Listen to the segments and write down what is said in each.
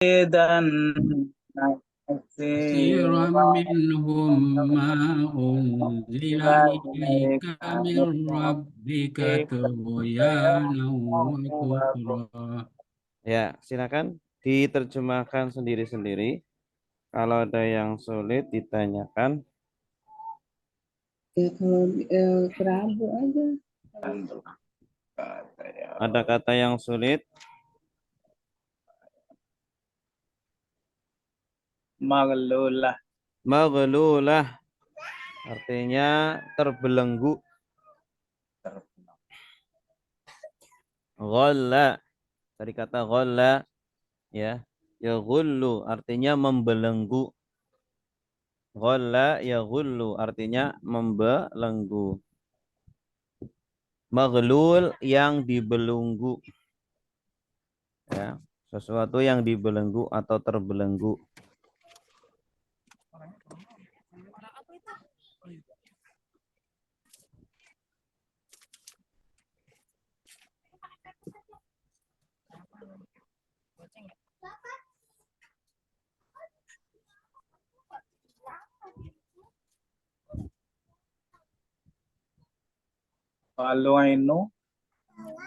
dan كثيرا منهم ما أنزل إليك من ربك طغيانا وكفرا. Ya, silakan diterjemahkan sendiri-sendiri. Kalau ada yang sulit ditanyakan. Ya kalau kerabu aja. Ada kata yang sulit? Maghlulah. Maghlulah artinya terbelenggu. Ghalla dari kata ghalla ya. Yaghullu artinya membelenggu. Ghalla yaghullu artinya membelenggu. Maghlul yang dibelenggu. Ya, sesuatu yang dibelenggu atau terbelenggu. Walu'inu.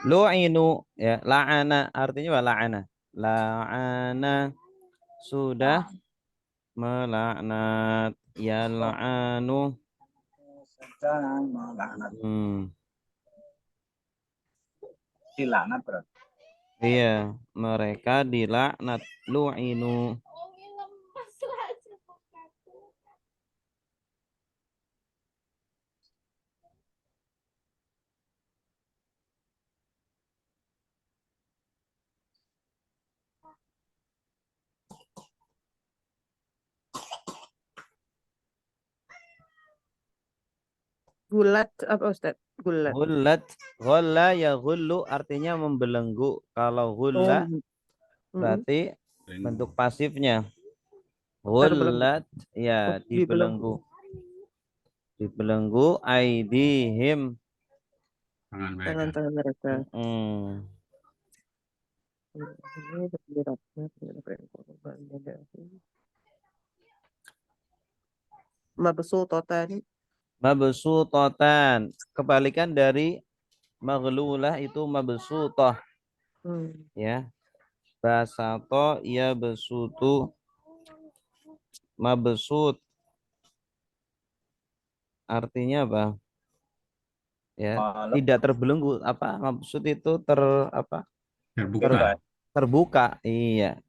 Lu'inu ya, la'ana artinya apa? La'ana. La'ana sudah melaknat. Ya la'anu. Dilaknat berarti. Iya, mereka dilaknat. Lu'inu. Gulat apa Ustaz? Gulat. Ghullat, ghalla ya ghullu artinya membelenggu. Kalau ghulla berarti bentuk pasifnya. Terbelenggu. Ghullat ya dibelenggu. Dibelenggu aidihim Tangan-tangan mereka. Mabsutatan. Mabsutatan. Kebalikan dari maghlulah itu mabsutah. Ya. Basato ya besutu. Mabsut artinya apa? Ya, tidak terbelenggu. Apa maksud itu Terbuka. Terbuka. Iya.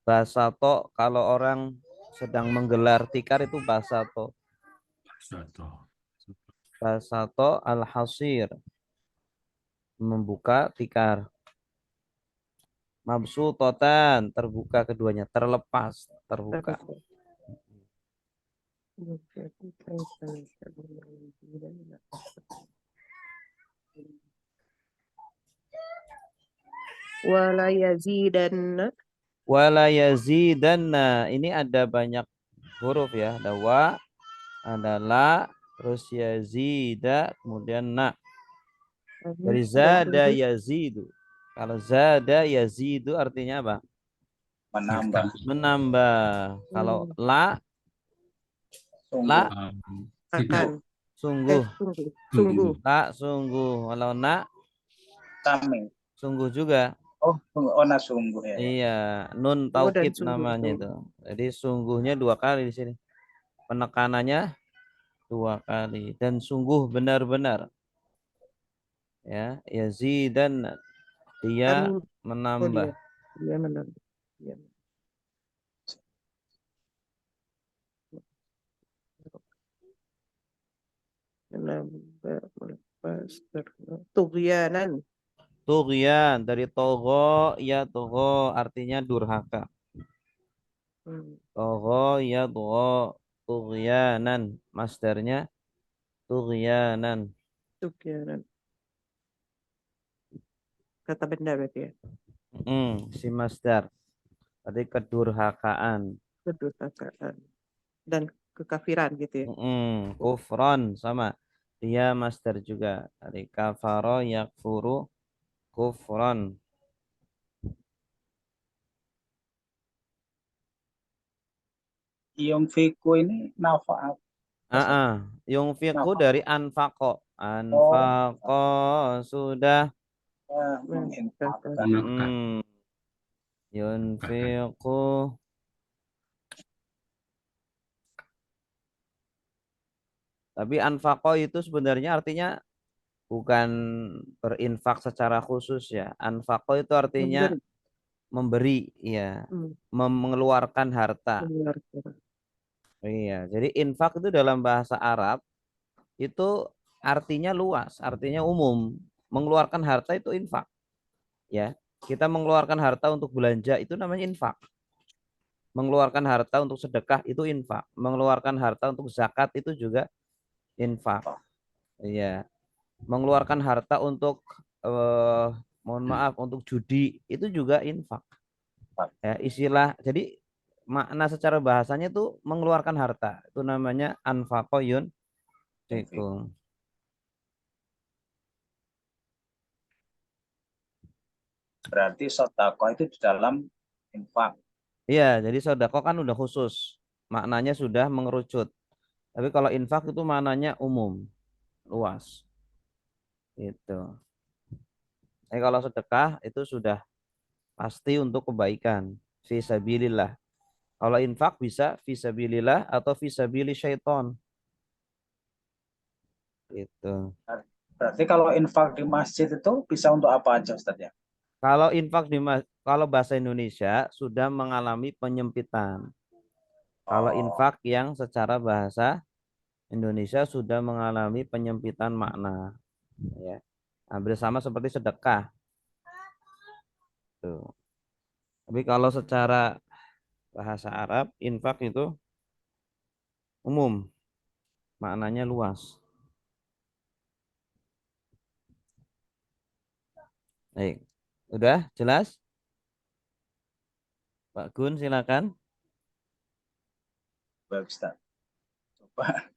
Basato kalau orang sedang menggelar tikar itu basato. Basato al-hasir membuka tikar. Mabsutotan terbuka keduanya, terlepas, terbuka. Wala yazidanna. Wala yazidanna. Ini ada banyak huruf ya. Ada wa, ada la, terus yazida, kemudian na. Dari zada yazidu. Kalau zada yazidu artinya apa? Menambah. Menambah. Kalau la, akan. Sungguh. Sungguh. La, sungguh. Kalau na, Taming. sungguh juga. Nah sungguh ya. Iya, nun taukid namanya itu. Jadi sungguhnya dua kali di sini. Penekanannya dua kali dan sungguh benar-benar. Ya, yazidan dia menambah. Dia menambah. Tughyanan. Tughyan dari togo ya togo artinya durhaka. Togo ya togo tughyanan masdarnya tughyanan. Kata benda berarti ya. Si masdar. Tadi kedurhakaan. Kedurhakaan dan kekafiran gitu ya. Kufron sama. Dia masdar juga. Dari kafaro yakfuru kufron. Yunfiku ini nafaat. Yungfiqu Nafaat. dari anfaqo. Anfaqo sudah. Menginfakkan. Menafkah. Yunfiqu. Tapi anfaqo itu sebenarnya artinya bukan berinfak secara khusus ya. Anfaqo itu artinya memberi, ya, mengeluarkan harta. Iya, jadi infak itu dalam bahasa Arab itu artinya luas, artinya umum. Mengeluarkan harta itu infak. Ya, kita mengeluarkan harta untuk belanja itu namanya infak. Mengeluarkan harta untuk sedekah itu infak. Mengeluarkan harta untuk zakat itu juga infak. Iya. Mengeluarkan harta untuk mohon maaf untuk judi itu juga infak. Ya, istilah jadi makna secara bahasanya itu mengeluarkan harta. Itu namanya anfaqo yunfiqu. Berarti sedekah itu di dalam infak. Iya, jadi sedekah kan udah khusus. Maknanya sudah mengerucut. Tapi kalau infak itu maknanya umum, luas. Itu. Kalau sedekah itu sudah pasti untuk kebaikan, fisabilillah. Kalau infak bisa fisabilillah atau fisabili syaiton. Itu. Berarti kalau infak di masjid itu bisa untuk apa aja Ustaz ya? Kalau infak kalau bahasa Indonesia sudah mengalami penyempitan. Kalau infak yang secara bahasa Indonesia sudah mengalami penyempitan makna, ya. Hampir sama seperti sedekah. Tuh. Tapi kalau secara bahasa Arab, infak itu umum, maknanya luas. Baik, udah jelas? Pak Gun, silakan. Baik Ustaz. Coba.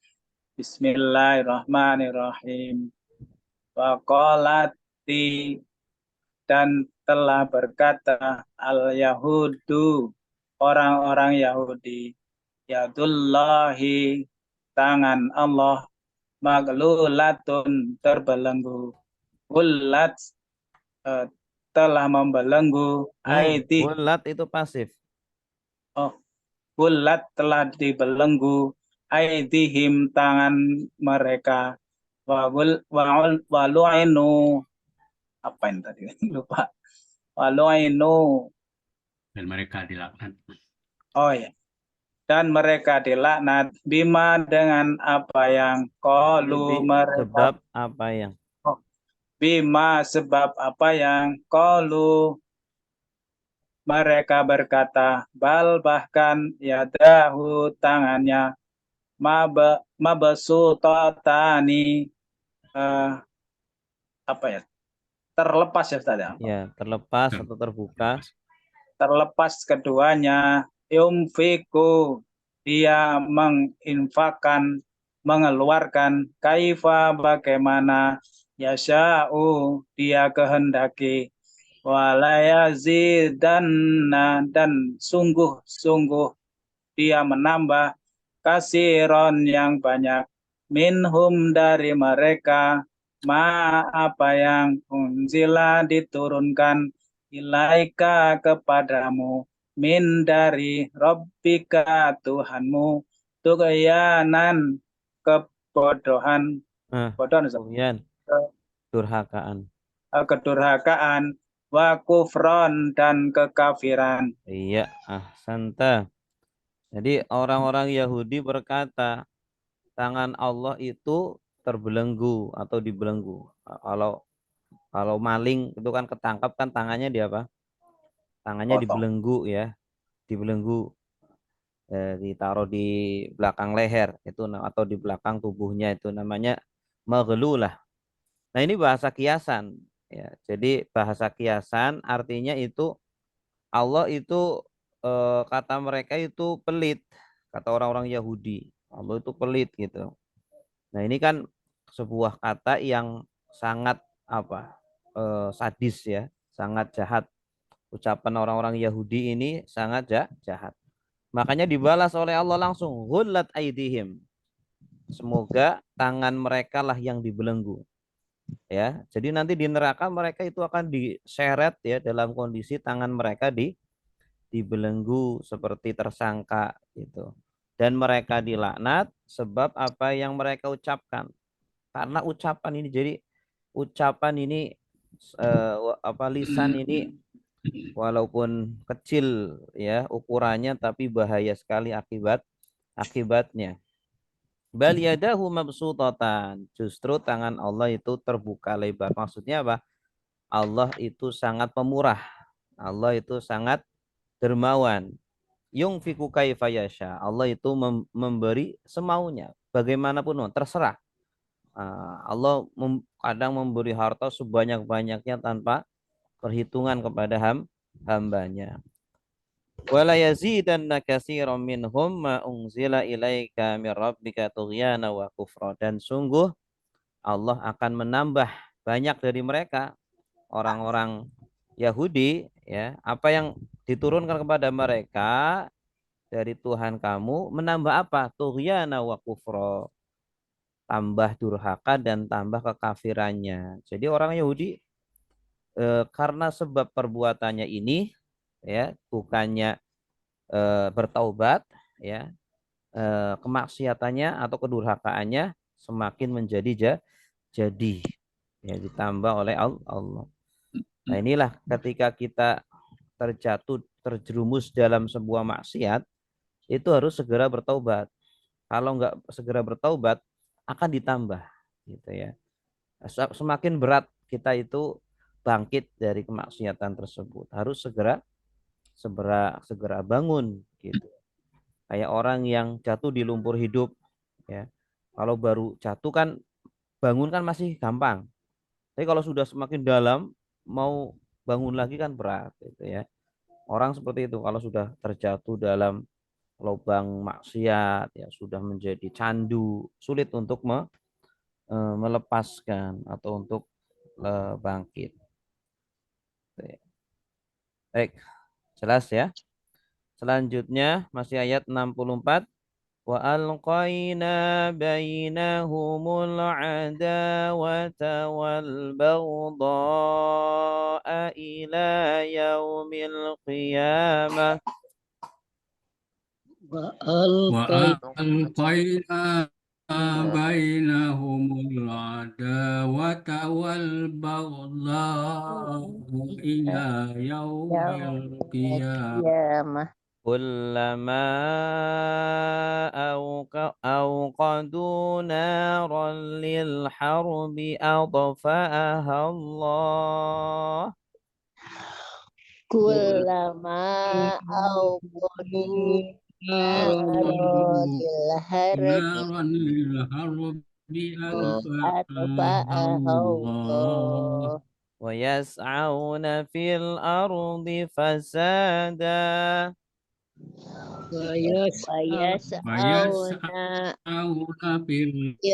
Bismillahirrahmanirrahim. Waqalati dan telah berkata al-Yahudu, orang-orang Yahudi, yadullahi, tangan Allah, maglulatun, terbelenggu, gullat, telah membelenggu, aidi, Gulat itu pasif. gullat telah dibelenggu, aidihim, tangan mereka, walu'inu, apa ini tadi lupa, walu'inu, Dan mereka dilaknat. oh ya, dan mereka dilaknat bima dengan apa yang qalu mereka, Sebab apa yang? bima sebab apa yang qalu mereka berkata, bal bahkan yadahu tangannya, mabsutotani, apa ya, terlepas ya Ustaz ya? Ya, terlepas atau terbuka. Terlepas keduanya, yumfiku, dia menginfakkan, mengeluarkan, kaifa, bagaimana, yasha'u, dia kehendaki, walayazidanna, dan sungguh-sungguh dia menambah, kasiron yang banyak, minhum dari mereka, apa yang unzila diturunkan, ilaika kepadamu, min dari Rabbika Tuhanmu, tughyanan kebodohan, Kemudian durhakaan. kedurhakaan, wa kufron dan kekafiran. Iya, ahsanta. Jadi orang-orang Yahudi berkata, tangan Allah itu terbelenggu atau dibelenggu. Kalau maling itu kan ketangkap kan tangannya di apa? Tangannya Potong. dibelenggu, ya, dibelenggu, ditaruh di belakang leher itu atau di belakang tubuhnya, itu namanya maghlulah. Nah, ini bahasa kiasan, ya. Jadi bahasa kiasan artinya itu Allah itu kata mereka itu pelit, kata orang-orang Yahudi. Allah itu pelit gitu. Nah, ini kan sebuah kata yang sangat apa? Sadis, ya, sangat jahat. Ucapan orang-orang Yahudi ini sangat jahat. Makanya dibalas oleh Allah langsung, ghullat aidihim. Semoga tangan mereka lah yang dibelenggu. Ya, jadi nanti di neraka mereka itu akan diseret ya dalam kondisi tangan mereka dibelenggu seperti tersangka gitu. Dan mereka dilaknat sebab apa yang mereka ucapkan. Karena ucapan ini jadi ucapan ini lisan ini walaupun kecil ya ukurannya tapi bahaya sekali akibatnya. Bal yadahu mabsutatan. Justru tangan Allah itu terbuka lebar. Maksudnya apa? Allah itu sangat pemurah. Allah itu sangat dermawan. Yungfiku kaifa yasha. Allah itu memberi semaunya. Bagaimanapun terserah. Allah kadang memberi harta sebanyak-banyaknya tanpa perhitungan kepada hambanya. Wala yazidanna katsiran minhum ma unzila ilaika mir rabbika tughyana wa kufra. Dan sungguh Allah akan menambah banyak dari mereka orang-orang Yahudi ya, apa yang diturunkan kepada mereka dari Tuhan kamu menambah apa? Tughyana wa kufra. Tambah durhaka dan tambah kekafirannya. Jadi orang Yahudi karena sebab perbuatannya ini ya bukannya bertaubat ya kemaksiatannya atau kedurhakaannya semakin menjadi jadi ya ditambah oleh Allah. Nah inilah ketika kita terjerumus dalam sebuah maksiat itu harus segera bertaubat. Kalau nggak segera bertaubat akan ditambah gitu ya. Semakin berat kita itu bangkit dari kemaksiatan tersebut. Harus segera bangun gitu. Kayak orang yang jatuh di lumpur hidup ya. Kalau baru jatuh kan bangun kan masih gampang. Tapi kalau sudah semakin dalam mau bangun lagi kan berat gitu ya. Orang seperti itu kalau sudah terjatuh dalam lubang maksiat ya sudah menjadi candu, sulit untuk melepaskan atau untuk bangkit. Baik, jelas ya. Selanjutnya masih ayat 64. Wa alqaina bainahumul adawata wal baghdha'a ila yaumil qiyamah. وألقينا بينهم العداوة والبغضاء إلى يوم القيامة كلما أوقدوا نارا للحرب أطفأها الله Kullama awqadu naran نارا للحرب أطفأها الله ويسعون في الأرض فسادا Wayas'auna في fil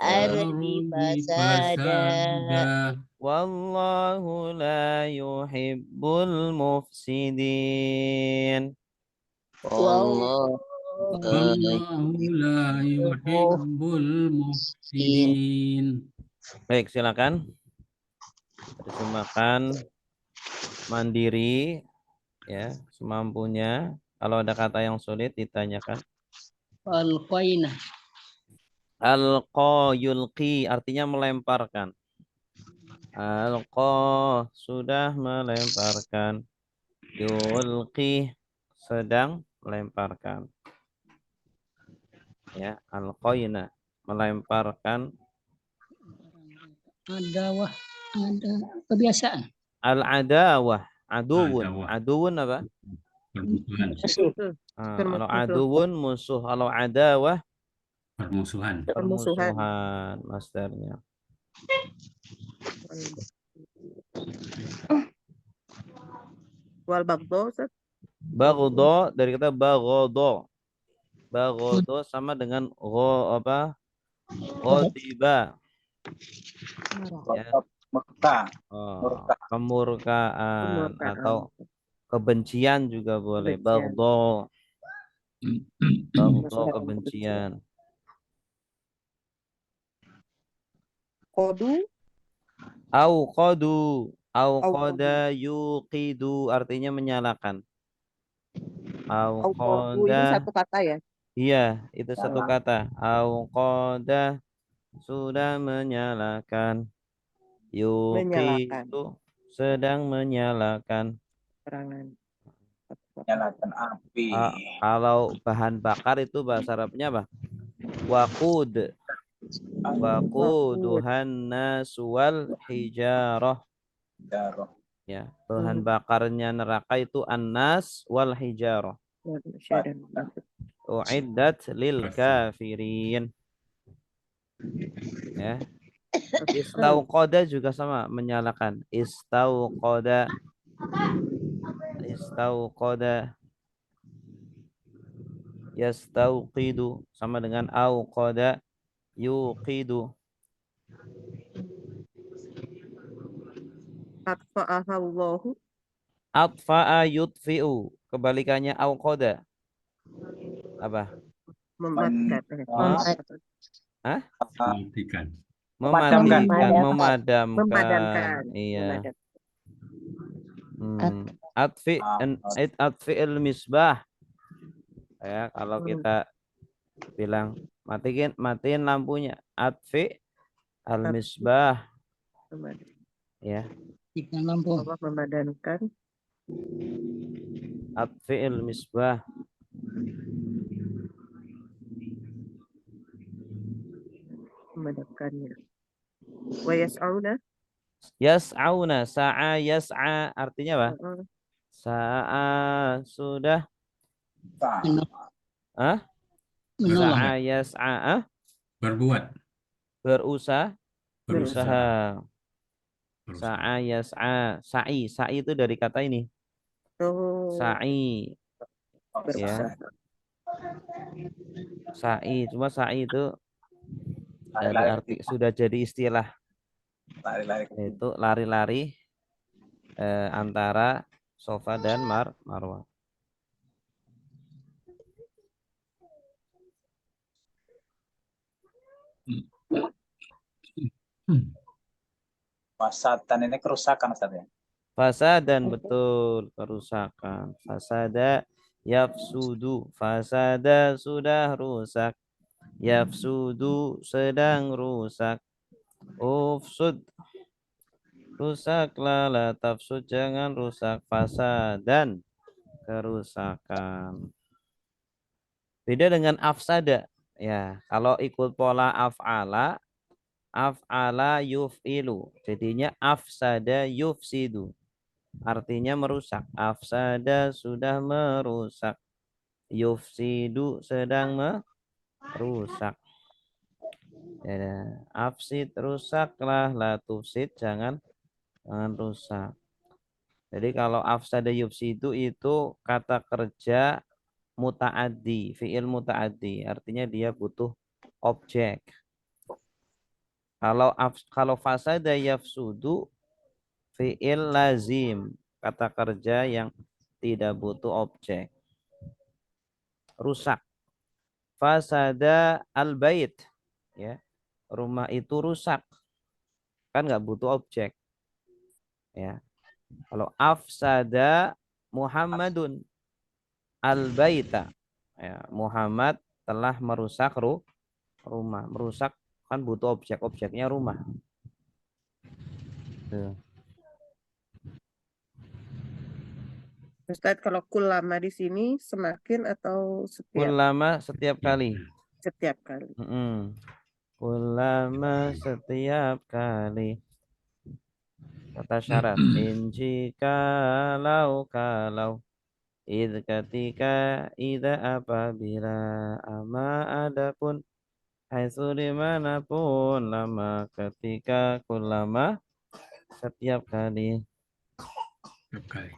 ardi الأرض fasada فسادا والله لا يحب المفسدين Wallahu والله لا يحب المفسدين. Baik, silakan terjemahkan mandiri ya semampunya. Kalau ada kata yang sulit ditanyakan. Alqaina. Alqa yulqi artinya melemparkan. Alqa sudah melemparkan. Yulqi sedang melemparkan. Ya, alqaina melemparkan. Adawah, ada kebiasaan. Al-adawah, aduwun. Adawah. Aduwun apa? Permusuhan. Kalau aduwun musuh, kalau adawah Permusuhan. permusuhan masternya. Wal baghdha, Ustaz? Baghdha dari kata baghdha. Baghdha sama dengan ghadiba. Ya. Murka. Kemurkaan atau kebencian juga boleh. Kebencian. Baghdha. Baghdha kebencian. Kodu, Auqadu. Auqadu. Auqada yuqidu artinya menyalakan. Auqadu ini Auqada. satu kata ya? Iya, itu satu kata. Auqada sudah menyalakan. Menyalakan. Yuqidu sedang menyalakan. Perangan. Nyalakan api. Kalau bahan bakar itu bahasa Arabnya apa? Waqud. Waquduhan nasu wal hijarah. Darah. Ya, bahan bakarnya neraka itu annas wal hijarah. Uiddat lil kafirin. Ya. Istauqada juga sama, menyalakan. Istauqada. Istauqada. Yastauqidu sama dengan auqada yuqidu. Atfa'ahallahu. Atfa'a yutfi'u. Kebalikannya auqada. Apa? Memadamkan. Hah? Mematikan. Memadamkan. Memadamkan. Iya. Atfi'il misbah. Ya, kalau kita bilang matiin lampunya. Atfi al misbah. Ya. Ikan lampu. Allah memadamkan. Atfi'il misbah. Memadamkannya. Wa yas'auna. Yas'auna. Sa'a yas'a. Artinya apa? Sa'a sudah. Hah? Sa'a yas'a. Berbuat. Berusaha. Berusaha. Sa'a yas'a. Sa'i. Sa'i itu dari kata ini. Sa'i. Ya. Sa'i. Cuma sa'i itu ada arti sudah jadi istilah. Lari-lari. Itu lari-lari antara Safa dan Marwah. Fasatan ini kerusakan Ustaz ya. Fasadan betul kerusakan. Fasada yafsudu. Fasada sudah rusak. Yafsudu sedang rusak. Ufsud rusaklah, la tafsud jangan rusak. Fasadan kerusakan. Beda dengan afsada. Ya, kalau ikut pola af'ala, af'ala yuf'ilu. Jadinya afsada yufsidu. Artinya merusak. Afsada sudah merusak. Yufsidu sedang merusak. Ya, afsid rusaklah, la tufsid jangan rusak. Jadi kalau afsada yufsidu itu kata kerja muta'addi, fi'il muta'addi, artinya dia butuh objek. Kalau fasada yafsudu fi'il lazim, kata kerja yang tidak butuh objek. Rusak. Fasada al-bait, ya. Rumah itu rusak. Kan nggak butuh objek. Ya. Kalau afsada Muhammadun al-baita, ya, Muhammad telah merusak rumah. Merusak kan butuh objek, objeknya rumah. Tuh. Ustaz, kalau kulama di sini semakin atau setiap? Kulama setiap kali. Setiap kali. Kulama setiap kali. Kata syarat. Inji kalau. Id ketika, ida apabila, ama adapun, haitsu dimanapun, lama ketika, kulama setiap kali. Setiap kali.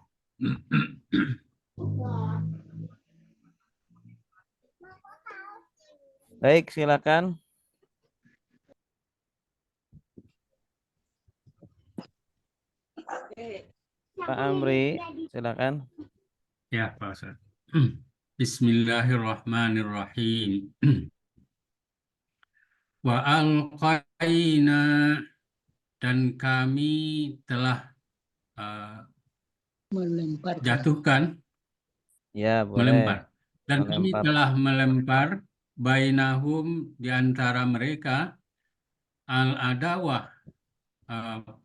Baik, silakan. Pak Amri, silakan. Ya, Pak Ustaz. Bismillahirrahmanirrahim. Wa alqaina, dan kami telah Melemparkan. jatuhkan, Ya, boleh. melempar. Dan kami Melempar. telah melempar bainahum, di antara mereka, al-adawah,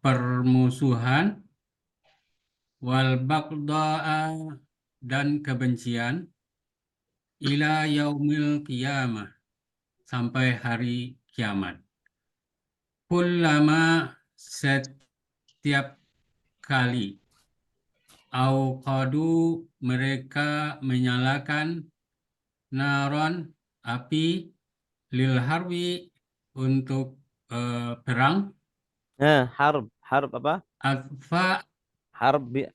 permusuhan, wal baghdha'a, dan kebencian, ila yaumil qiyamah, sampai hari kiamat. Kullama, setiap kali, auqadu, mereka menyalakan, naron, api, lil harbi, untuk perang, Nah, harb apa? atfa,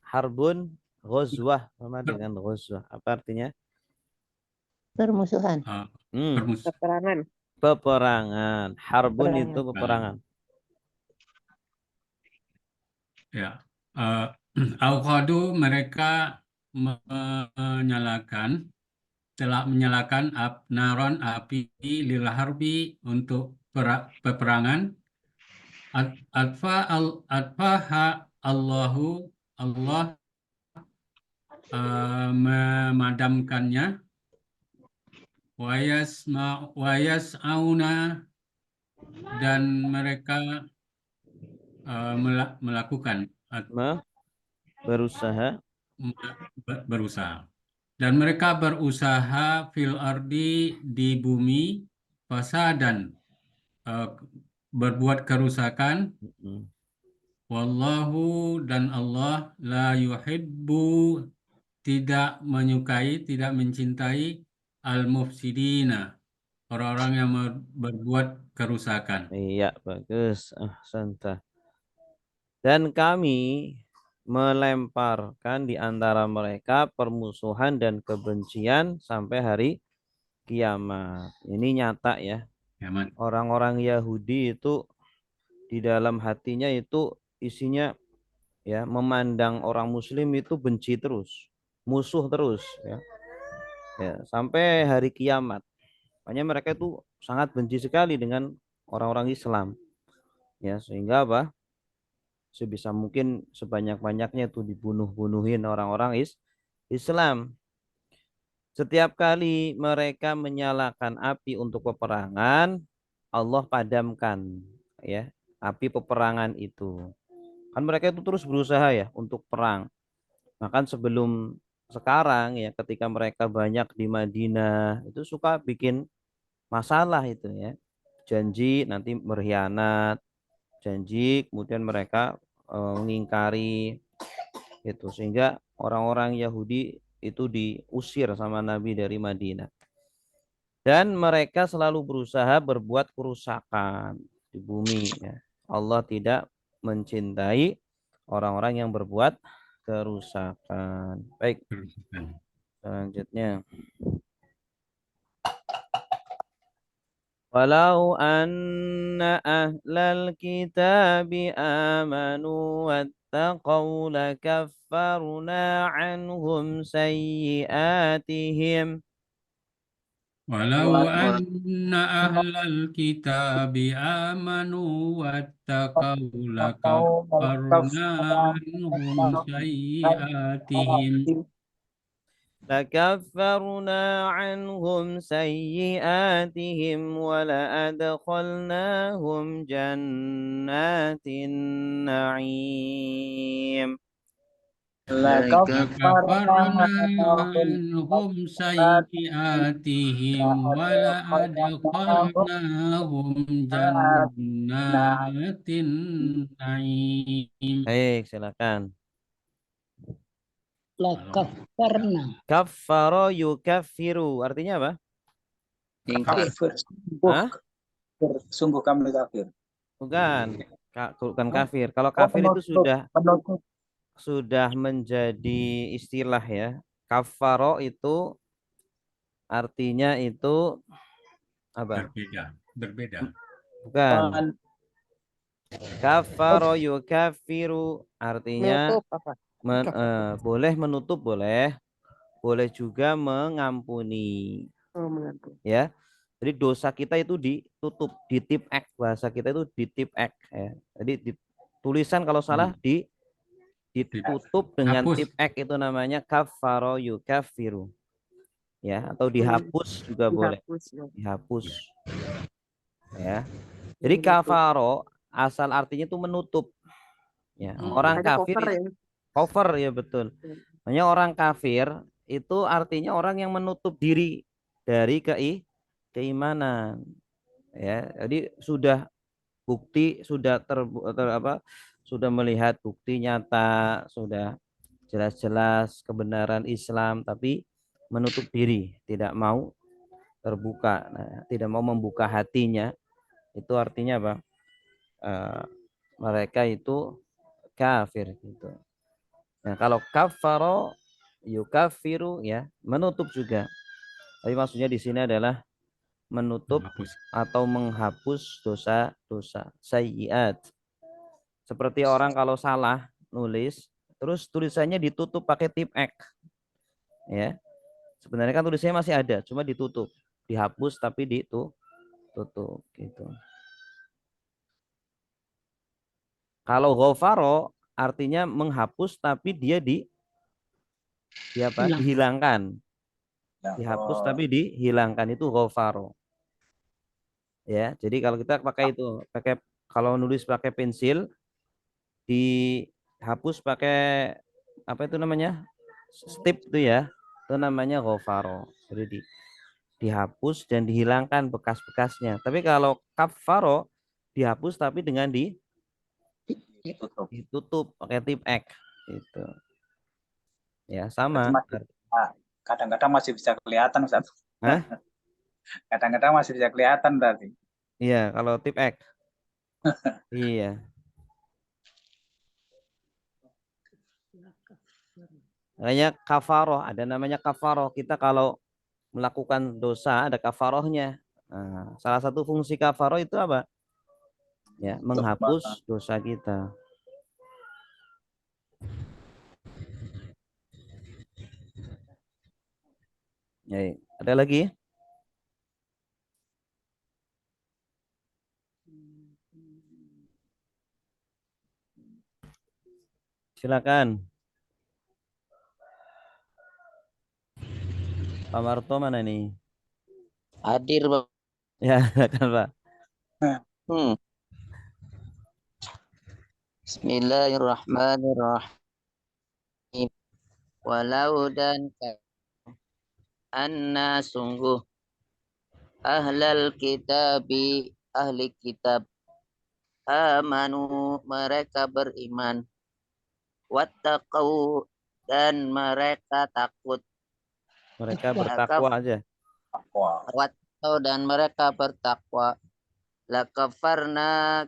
Harbun ghazwah sama dengan ghazwah. Apa artinya? Permusuhan. Peperangan. Peperangan. Harbun Peperangan. itu peperangan. Ya, auqadu, mereka menyalakan, telah menyalakan naron, api, lil harbi, untuk peperangan, atfaha Allahu, Allah memadamkannya, wayas'auna, dan mereka melakukan, Berusaha. berusaha. Dan mereka berusaha fil ardi, di bumi, fasadan, berbuat kerusakan, wallahu, dan Allah, la yuhibbu, tidak menyukai, tidak mencintai, al-mufsidina, orang-orang yang berbuat kerusakan. Iya, bagus. Santa. Dan kami melemparkan di antara mereka permusuhan dan kebencian sampai hari kiamat. Ini nyata ya. Kiamat. Orang-orang Yahudi itu di dalam hatinya itu isinya ya memandang orang Muslim itu benci terus, musuh terus ya. Ya, sampai hari kiamat. Makanya mereka itu sangat benci sekali dengan orang-orang Islam. Ya, sehingga apa? Sebisa mungkin sebanyak-banyaknya itu dibunuh-bunuhin orang-orang Islam. Setiap kali mereka menyalakan api untuk peperangan, Allah padamkan ya api peperangan itu. Kan mereka itu terus berusaha ya untuk perang. Bahkan sebelum sekarang ya ketika mereka banyak di Madinah itu suka bikin masalah itu ya. Janji nanti berkhianat, janji kemudian mereka mengingkari itu sehingga orang-orang Yahudi itu diusir sama Nabi dari Madinah. Dan mereka selalu berusaha berbuat kerusakan di bumi ya. Allah tidak mencintai orang-orang yang berbuat kerusakan. Baik. Selanjutnya. Walau anna ahlal kitabi amanu wattaqaw lakaffarna anhum sayyiatihim. Walau anna ahlal kitabi amanu wattaqaw lakaffarna anhum sayyiatihim. لكفرنا عنهم سيئاتهم ولأدخلناهم جنات النعيم لكفرنا عنهم سيئاتهم ولأدخلناهم جنات النعيم. Baik, silakan. Lakaffarna. Kaffaro yukaffiru. Artinya apa? Kafir. Hah? Sungguh kami kafir. Bukan. Bukan kafir. Kalau kafir itu sudah menjadi istilah ya. Kaffaro itu artinya itu apa? Berbeda. Bukan. Kaffaro yukaffiru artinya Menutup apa? boleh menutup boleh boleh juga mengampuni. Oh, mengampuni. Ya. Jadi dosa kita itu ditutup, ditip X, bahasa kita itu ditip X ya. Jadi tulisan kalau salah ditutup dengan Hapus. tip X, itu namanya kafaro yukafiru. Ya, atau dihapus juga boleh. Dihapus, ya. Dihapus. Ya. Jadi kafaro asal artinya itu menutup. Ya, orang Ada kafir cover ya. cover ya betul. Hanya orang kafir itu artinya orang yang menutup diri dari keimanan. Ya, jadi sudah bukti, sudah sudah melihat bukti nyata, sudah jelas-jelas kebenaran Islam, tapi menutup diri, tidak mau terbuka, tidak mau membuka hatinya. Itu artinya apa? Mereka itu kafir gitu. Nah, kalau kafaro yukafiru ya menutup juga. Tapi maksudnya di sini adalah menutup Hapus. atau menghapus dosa-dosa sayyiat. Seperti orang kalau salah nulis, terus tulisannya ditutup pakai tip X. Ya. Sebenarnya kan tulisannya masih ada, cuma ditutup, dihapus tapi ditutup gitu. Kalau ghafaro artinya menghapus tapi dia dihilangkan. Dihapus tapi dihilangkan, itu ghafaro. Ya, jadi kalau kita pakai itu, kalau nulis pakai pensil dihapus pakai apa itu namanya? Stip itu ya. Itu namanya ghafaro. Jadi dihapus dan dihilangkan bekas-bekasnya. Tapi kalau kafaro dihapus tapi dengan ditutup pakai tip X itu. Ya, sama. Kadang-kadang masih bisa kelihatan, Ustaz. Hah? Kadang-kadang masih bisa kelihatan berarti. Iya, kalau tip X. Iya. Makanya kafaroh, ada namanya kafaroh. Kita kalau melakukan dosa ada kafarohnya. Nah, salah satu fungsi kafaroh itu apa? Ya, menghapus dosa kita. Ya, ada lagi? Silakan. Pak Marto mana nih? Hadir, Bang. Ya, silakan Pak. Bismillahirrahmanirrahim. Walau dan anna sungguh ahlal kitabi ahli kitab amanu mereka beriman wattaqau dan mereka takut Mereka bertakwa aja. wattaqau dan mereka bertakwa lakafarna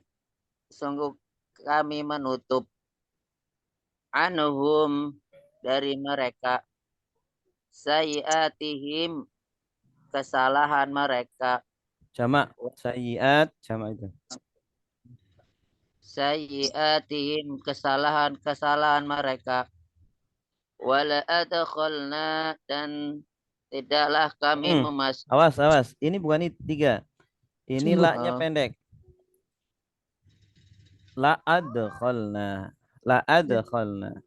sungguh kami menutup anhum dari mereka sayiatihim kesalahan mereka Jamak sayyiat, jamak itu. sayiatihim kesalahan mereka wala adkhalna dan tidaklah kami memasuk Awas. Ini bukan 3. Ini la-nya pendek. La adkhalna. La adkhalna.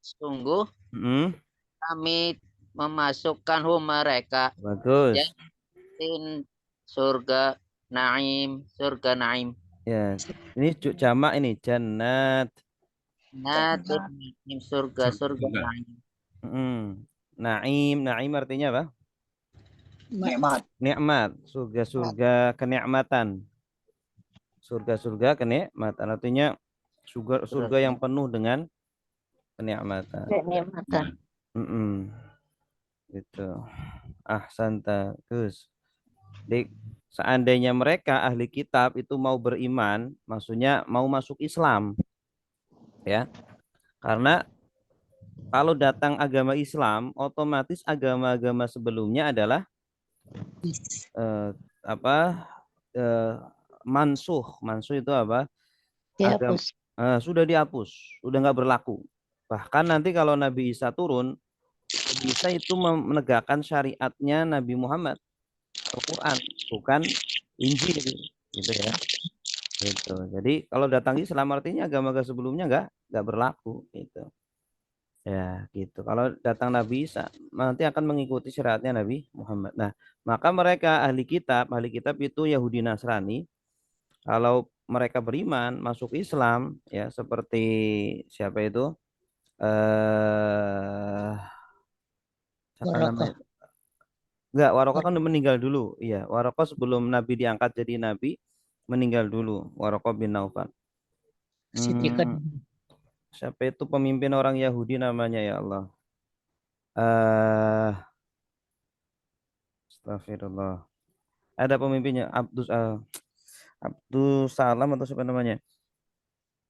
sungguh Hmm. kami memasukkan mereka Bagus. jannatin surga naim Ya. Ini jamak ini jannat. naim surga naim Naim artinya apa? Nikmat. Surga kenikmatan. Surga kenikmatan artinya surga yang penuh dengan kenikmatan. Gitu. Ahsanta. Gus. Jadi seandainya mereka ahli kitab itu mau beriman, maksudnya mau masuk Islam. Ya. Karena kalau datang agama Islam, otomatis agama-agama sebelumnya adalah mansuh. Mansuh itu apa? Agama, sudah dihapus, sudah nggak berlaku. Bahkan nanti kalau Nabi Isa turun, Nabi Isa itu menegakkan syariatnya Nabi Muhammad, Al-Quran, bukan Injil, gitu ya. Gitu. Jadi kalau datang Islam artinya agama-agama sebelumnya nggak berlaku, gitu. Ya, gitu. Kalau datang Nabi Isa, nanti akan mengikuti syariatnya Nabi Muhammad. Nah, maka mereka ahli kitab itu Yahudi Nasrani, kalau mereka beriman masuk Islam, ya seperti siapa itu? Siapa Warokoh. namanya? Enggak, Warokoh kan udah meninggal dulu. Iya, Warokoh sebelum Nabi diangkat jadi Nabi, meninggal dulu. Warokoh bin Naufal. Siti Hmm, siapa itu pemimpin orang Yahudi namanya ya Allah? Astagfirullah. Ada pemimpinnya Abdus Salam atau siapa namanya?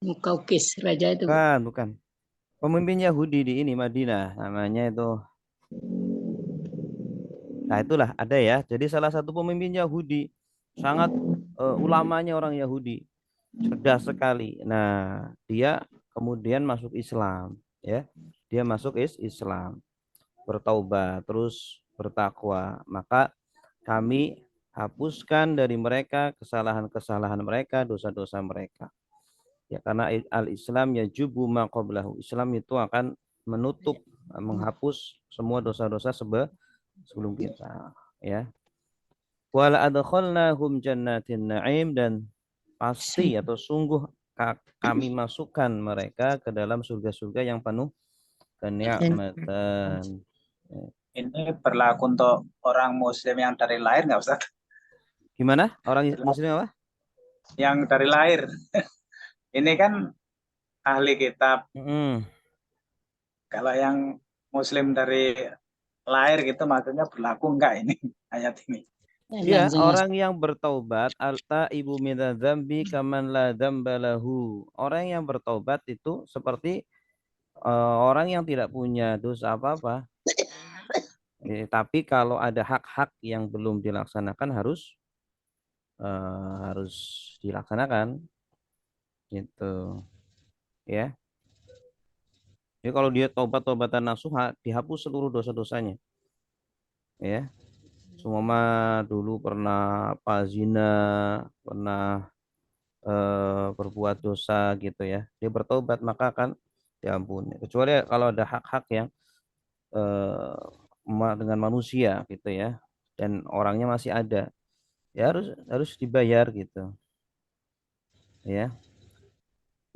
Mukaukis, raja itu. Bukan. Pemimpin Yahudi di ini Madinah namanya itu. Nah, itulah ada ya. Jadi salah satu pemimpin Yahudi sangat ulamanya orang Yahudi, cerdas sekali. Nah, dia kemudian masuk Islam, ya. Dia masuk Islam, bertaubat, terus bertakwa. Maka kami hapuskan dari mereka kesalahan-kesalahan mereka, dosa-dosa mereka. Ya, karena al-Islam yajubu ma qablahu. Islam itu akan menutup, menghapus semua dosa-dosa sebelum kita, ya. Wala adkhalnahum jannatin na'im, dan pasti atau sungguh kami masukkan mereka ke dalam surga-surga yang penuh kenikmatan. Ini berlaku untuk orang Muslim yang dari lahir nggak Ustaz? Gimana? Orang Muslim apa? Yang dari lahir. Ini kan ahli kitab. Kalau yang Muslim dari lahir gitu maksudnya berlaku enggak ini ayat ini? Ya, orang yang bertaubat, alta ibu minadzambi kaman la dzambalahu. Orang yang bertaubat itu seperti orang yang tidak punya dosa apa-apa. Tapi kalau ada hak-hak yang belum dilaksanakan harus dilaksanakan, gitu, ya. Jadi kalau dia taubat-taubatan nasuha, dihapus seluruh dosa-dosanya, ya. Semua dulu pernah zina, pernah berbuat dosa gitu ya, dia bertobat maka akan diampuni. Kecuali kalau ada hak-hak yang dengan manusia gitu ya, dan orangnya masih ada, ya harus dibayar gitu, ya.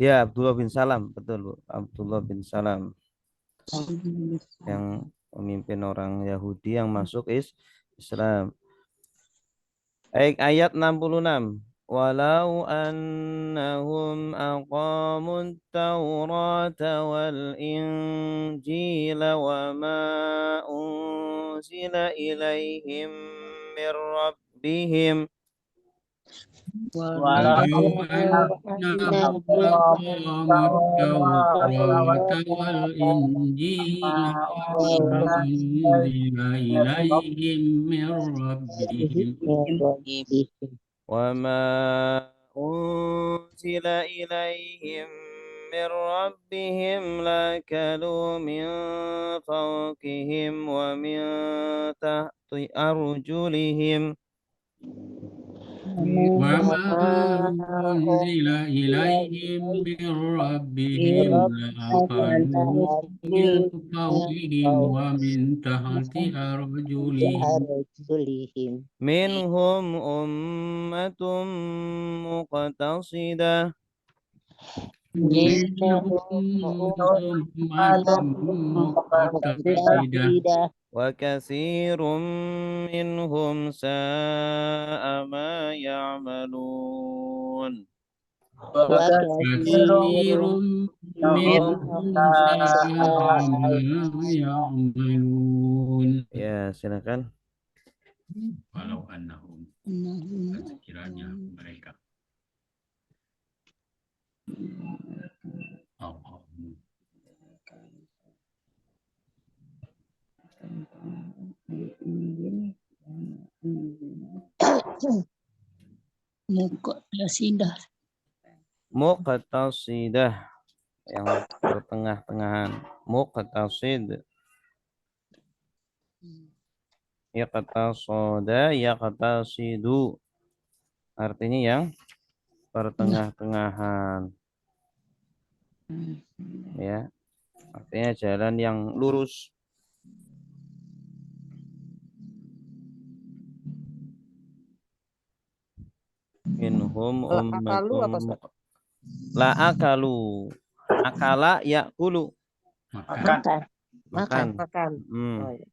Ya, Abdullah bin Salam, betul Bu. Abdullah bin Salam yang pemimpin orang Yahudi yang masuk Islam. Ayat 66. Walau annahum aqamut Taurata wal Injila wa ma unzila ilaihim min rabbihim. Walau annahum aqamut Taurata wal Injila wa ma unzila ilaihim min rabbihim وما أنزل إليهم من ربهم لأكلوا من فوقهم ومن تحت أرجلهم وما أنزل إليهم من ربهم لأكلوا من فوقهم ومن تحت أرجلهم منهم أمة مقتصدة وكثير منهم ساء ما يعملون. وكثير منهم ساء ما يعملون. Ya, silakan. Walau annahum, sekiranya mereka Muqtasidah. Muqtasidah, yang pertengah-tengahan. Muqtasid. Yaqtasoda, yaqtasidu. Artinya yang pertengah-tengahan. Ya. Artinya jalan yang lurus. Minhum Akalu apa, ummatun Ustaz? la akalu. Akala yakulu. Makan. Makan. Makan. Hmm. Oh, iya.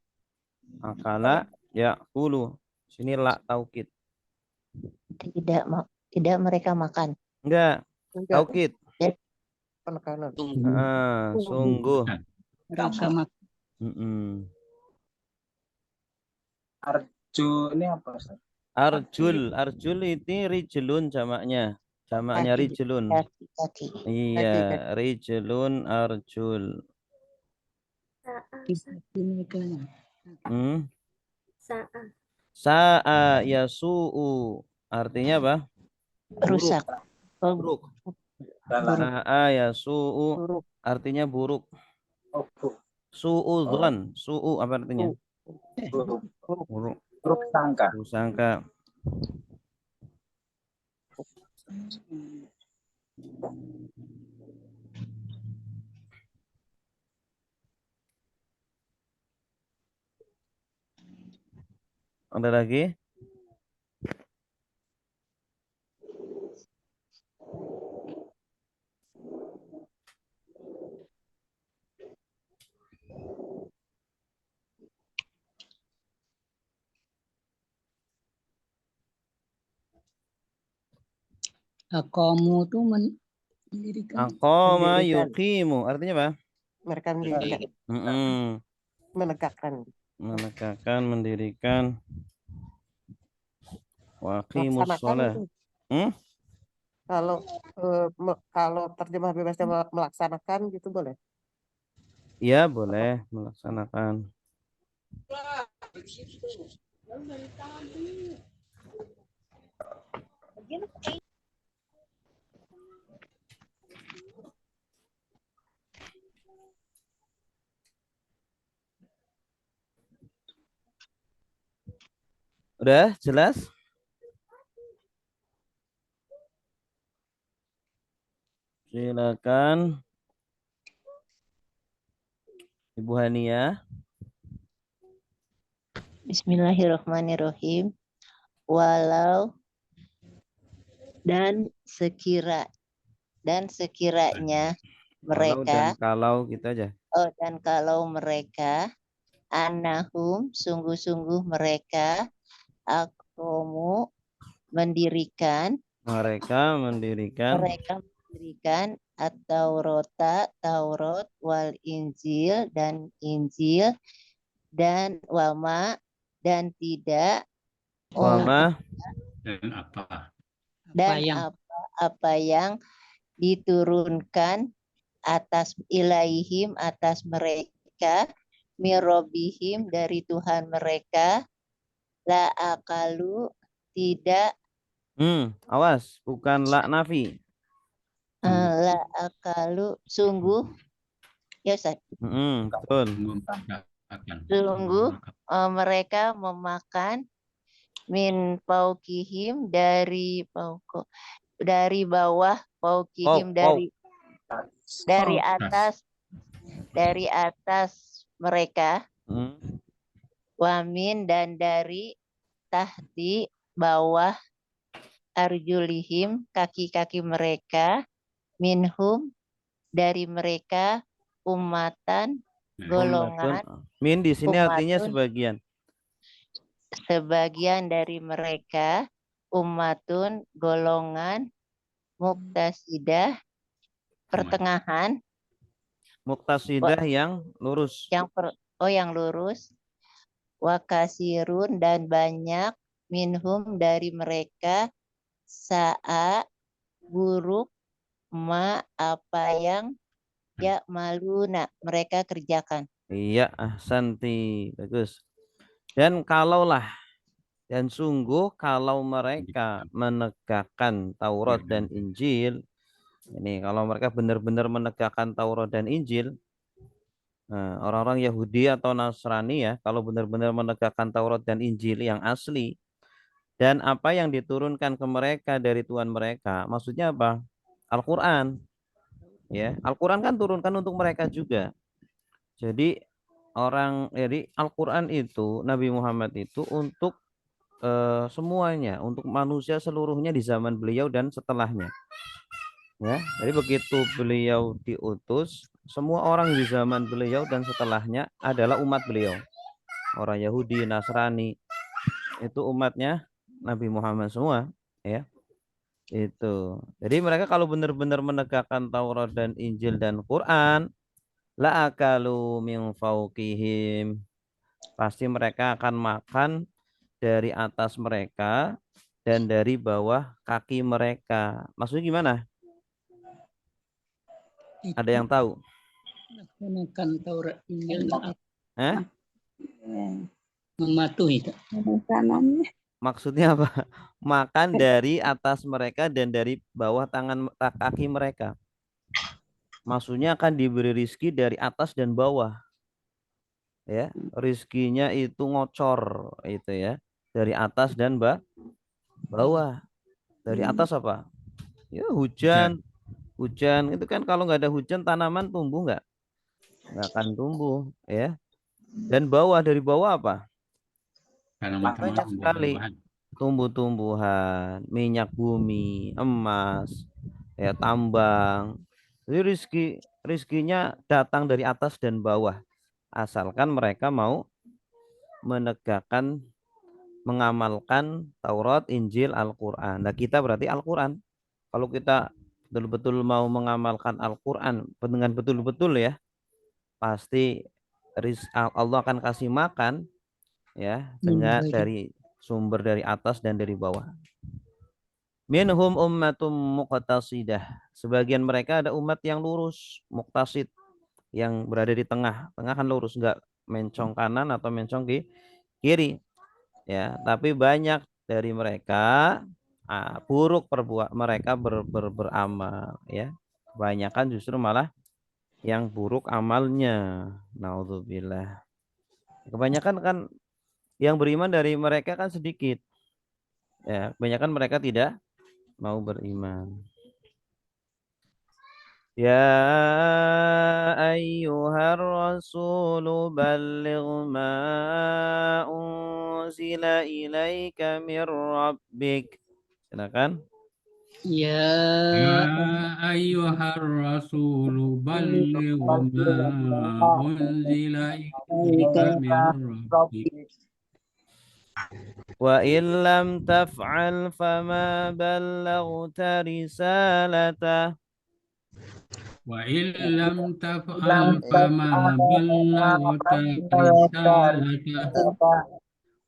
Akala yakulu. Sini la taukid. Tidak mereka makan. Enggak, Enggak, taukid. penekanan. Sungguh. Mereka makan. Arju ini apa, Ustaz? Arjul itu rijlun jamaknya. Jamaknya Kaki. rijlun. Kaki. Iya, rijlun arjul. Mereka. Sa'a yasu'u. Artinya apa? Rusak. Buruk. Sa'a yasu'u. Artinya buruk. Su'udzon. Su'u apa artinya? Buruk. Buruk sangka. Buruk sangka. Ada lagi? Kamu tuh mendirikan. Aqama Mendirikan. yuqimu. Artinya apa? Mereka mendirikan. Menegakkan. Menegakkan, mendirikan. Waqimus Melaksanakan shalah. itu. Kalau terjemah bebasnya melaksanakan gitu boleh? Iya, boleh melaksanakan. Udah jelas? Silakan Ibu Hania. Bismillahirrahmanirrahim. Walau dan sekiranya Walau dan mereka kalau gitu aja. dan kalau mereka anahum sungguh-sungguh mereka aqomu mendirikan Taurat wal Injil dan Injil dan wama dan tidak Wama Dan apa? apa yang diturunkan atas ilaihim atas mereka mirobihim dari Tuhan mereka la akalu tidak awas bukan la nafi. la akalu sungguh ya Ustaz. Betul. Sungguh mereka memakan min paukihim dari bawah paukihim dari atas mereka wamin dan dari tahti bawah arjulihim kaki-kaki mereka minhum dari mereka ummatan golongan. Min di sini artinya sebagian dari mereka ummatun golongan muktasidah pertengahan muktasidah yang lurus yang lurus wakasirun dan banyak minhum dari mereka sa'a buruk ma apa yang ya maluna mereka kerjakan. Iya, ahsanti, bagus. Dan kalaulah dan sungguh kalau mereka menegakkan Taurat dan Injil Ini kalau mereka benar-benar menegakkan Taurat dan Injil, nah, orang-orang Yahudi atau Nasrani ya, kalau benar-benar menegakkan Taurat dan Injil yang asli dan apa yang diturunkan ke mereka dari Tuhan mereka, maksudnya apa? Al-Quran, ya. Al-Quran kan turunkan untuk mereka juga. Jadi jadi Al-Quran itu Nabi Muhammad itu untuk semuanya, untuk manusia seluruhnya di zaman beliau dan setelahnya. Ya, jadi begitu beliau diutus, semua orang di zaman beliau dan setelahnya adalah umat beliau. Orang Yahudi, Nasrani, itu umatnya Nabi Muhammad semua, ya. Itu. Jadi mereka kalau benar-benar menegakkan Taurat dan Injil dan Quran, la akalu min fauqihim. Pasti mereka akan makan dari atas mereka dan dari bawah kaki mereka. Maksudnya gimana? Ada yang tahu? Laksanakan Taurat Injil dan Hah? mematuhi. Kak. Kanannya. Maksudnya apa? Makan dari atas mereka dan dari bawah tangan kaki mereka. Maksudnya akan diberi rizki dari atas dan bawah. Ya, rizkinya itu ngocor itu ya. Dari atas dan bawah. Dari atas apa? Ya hujan. Hujan itu kan kalau nggak ada hujan tanaman tumbuh nggak akan tumbuh ya. Dan bawah, dari bawah apa? Banyak sekali tumbuh-tumbuhan, minyak bumi, emas, ya tambang. Jadi rizkinya datang dari atas dan bawah, asalkan mereka mau menegakkan, mengamalkan Taurat, Injil, Al-Quran. Nah kita berarti Al-Quran. Kalau kita betul-betul mau mengamalkan Al-Quran dengan betul-betul ya, pasti Allah akan kasih makan ya dengan dari sumber dari atas dan dari bawah. Minhum ummatum muqtasidah. Sebagian mereka ada umat yang lurus, muqtasid, yang berada di tengah. Tengah kan lurus, enggak mencong kanan atau mencong kiri. Ya, tapi banyak dari mereka buruk mereka beramal ya. Kebanyakan justru malah yang buruk amalnya. Naudzubillah. Kebanyakan kan yang beriman dari mereka kan sedikit. Ya, kebanyakan mereka tidak mau beriman. Ya ayyuhar rasul balligh ma unzila ilaika mir rabbik. Silakan. Ya ayyuhar rasul balligh ma unzila ilaika min rabbik Wa illam taf'al fama ballaghta risalata. wa illam taf'al fama ballaghta risalata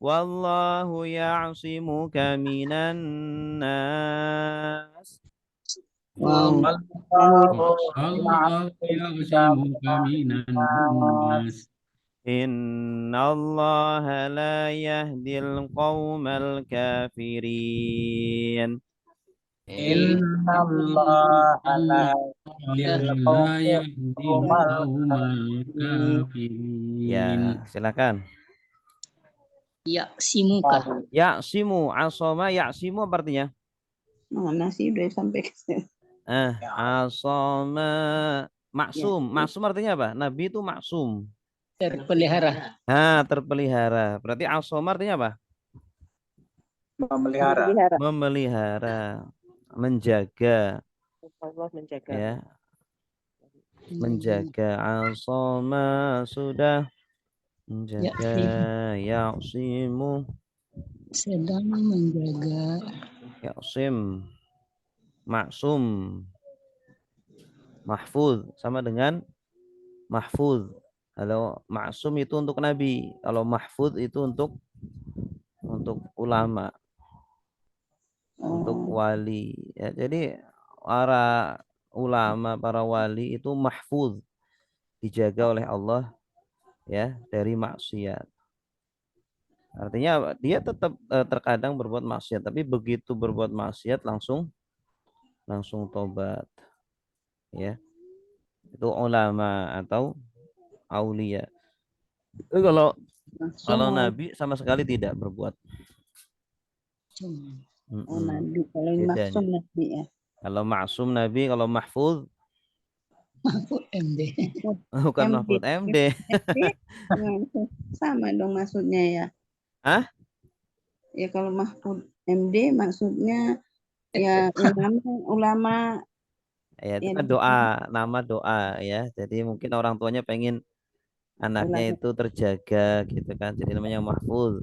Wallahu ya'simuka minan nas. Allah ya'simuka minan nas. Innallaha la yahdil qawmal kafirin. Innallaha la yahdil qaumal kafirin. Ya, silakan. Yaksimuka. Ya'simu, asoma ya'simu apa artinya? Mana sih udah sampai ke sini. Asoma, maksum. Maksum artinya apa? Nabi itu maksum. Terpelihara. Terpelihara. Berarti asoma artinya apa? memelihara. Memelihara, menjaga. Allah menjaga. Ya. Menjaga, asoma sudah menjaga, ya'simu Sedang menjaga. Ya'sim, maksum, mahfuz sama dengan mahfuz. Kalau maksum itu untuk Nabi, kalau mahfuz itu untuk ulama, untuk wali. Ya, jadi para ulama, para wali itu mahfuz, dijaga oleh Allah ya dari maksiat. Artinya dia tetap terkadang berbuat maksiat, tapi begitu berbuat maksiat langsung tobat. ya. Itu ulama atau aulia. Itu kalau Maksum nabi sama sekali tidak berbuat. nabi. Kalau ini Bedanya. maksum nabi ya. Kalau maksum nabi, kalau mahfuz Mahfud MD. bukan mahfuz MD. Sama dong maksudnya ya. Hah? Ya kalau Mahfud MD maksudnya ya ulama Ya, itu ya, kan doa, nama doa ya. Jadi mungkin orang tuanya pengen anaknya ulama. itu terjaga gitu kan. Jadi namanya mahfuz.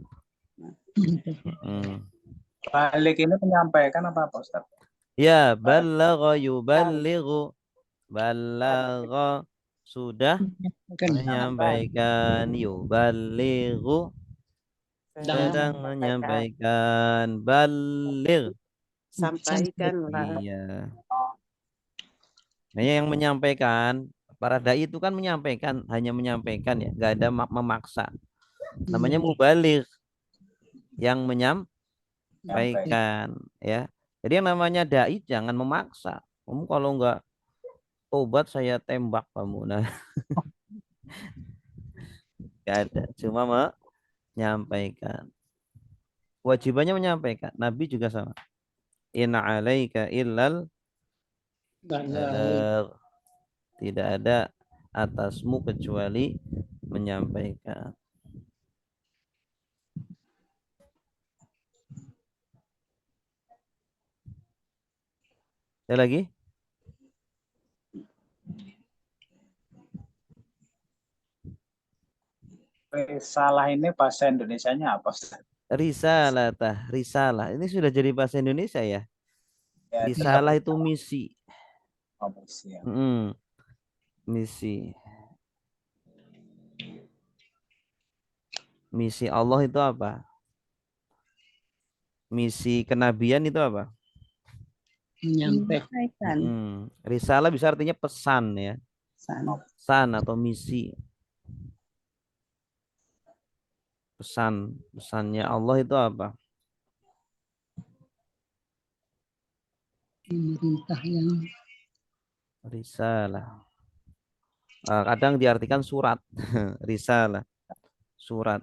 Balik ini menyampaikan apa Ustaz? Ya, balagha yuballighu. Balagha sudah menyampaikan, yuballighu sedang menyampaikan, baligh Sampaikanlah. iya. Nah, yang menyampaikan, para dai itu kan menyampaikan, hanya menyampaikan ya, nggak ada memaksa. Namanya mubaligh, yang menyampaikan ya. Jadi yang namanya dai jangan memaksa. Kamu kalau nggak tobat saya tembak kamu. Nah, nggak ada, cuma menyampaikan. Wajibannya menyampaikan. Nabi juga sama. Inna alaika illal balagh. Tidak ada atasmu kecuali menyampaikan. Ada lagi? Salah ini bahasa Indonesianya apa Ustaz? Risalah, risalah. Ini sudah jadi bahasa Indonesia ya. Ya, Risalah itu misi. ya. Misi. Misi Allah itu apa? Misi kenabian itu apa? Menyampaikan. Risalah bisa artinya pesan ya. Pesan atau misi. Pesannya Allah itu apa? Pemerintah yang Risalah. Kadang diartikan surat. Risalah. Surat.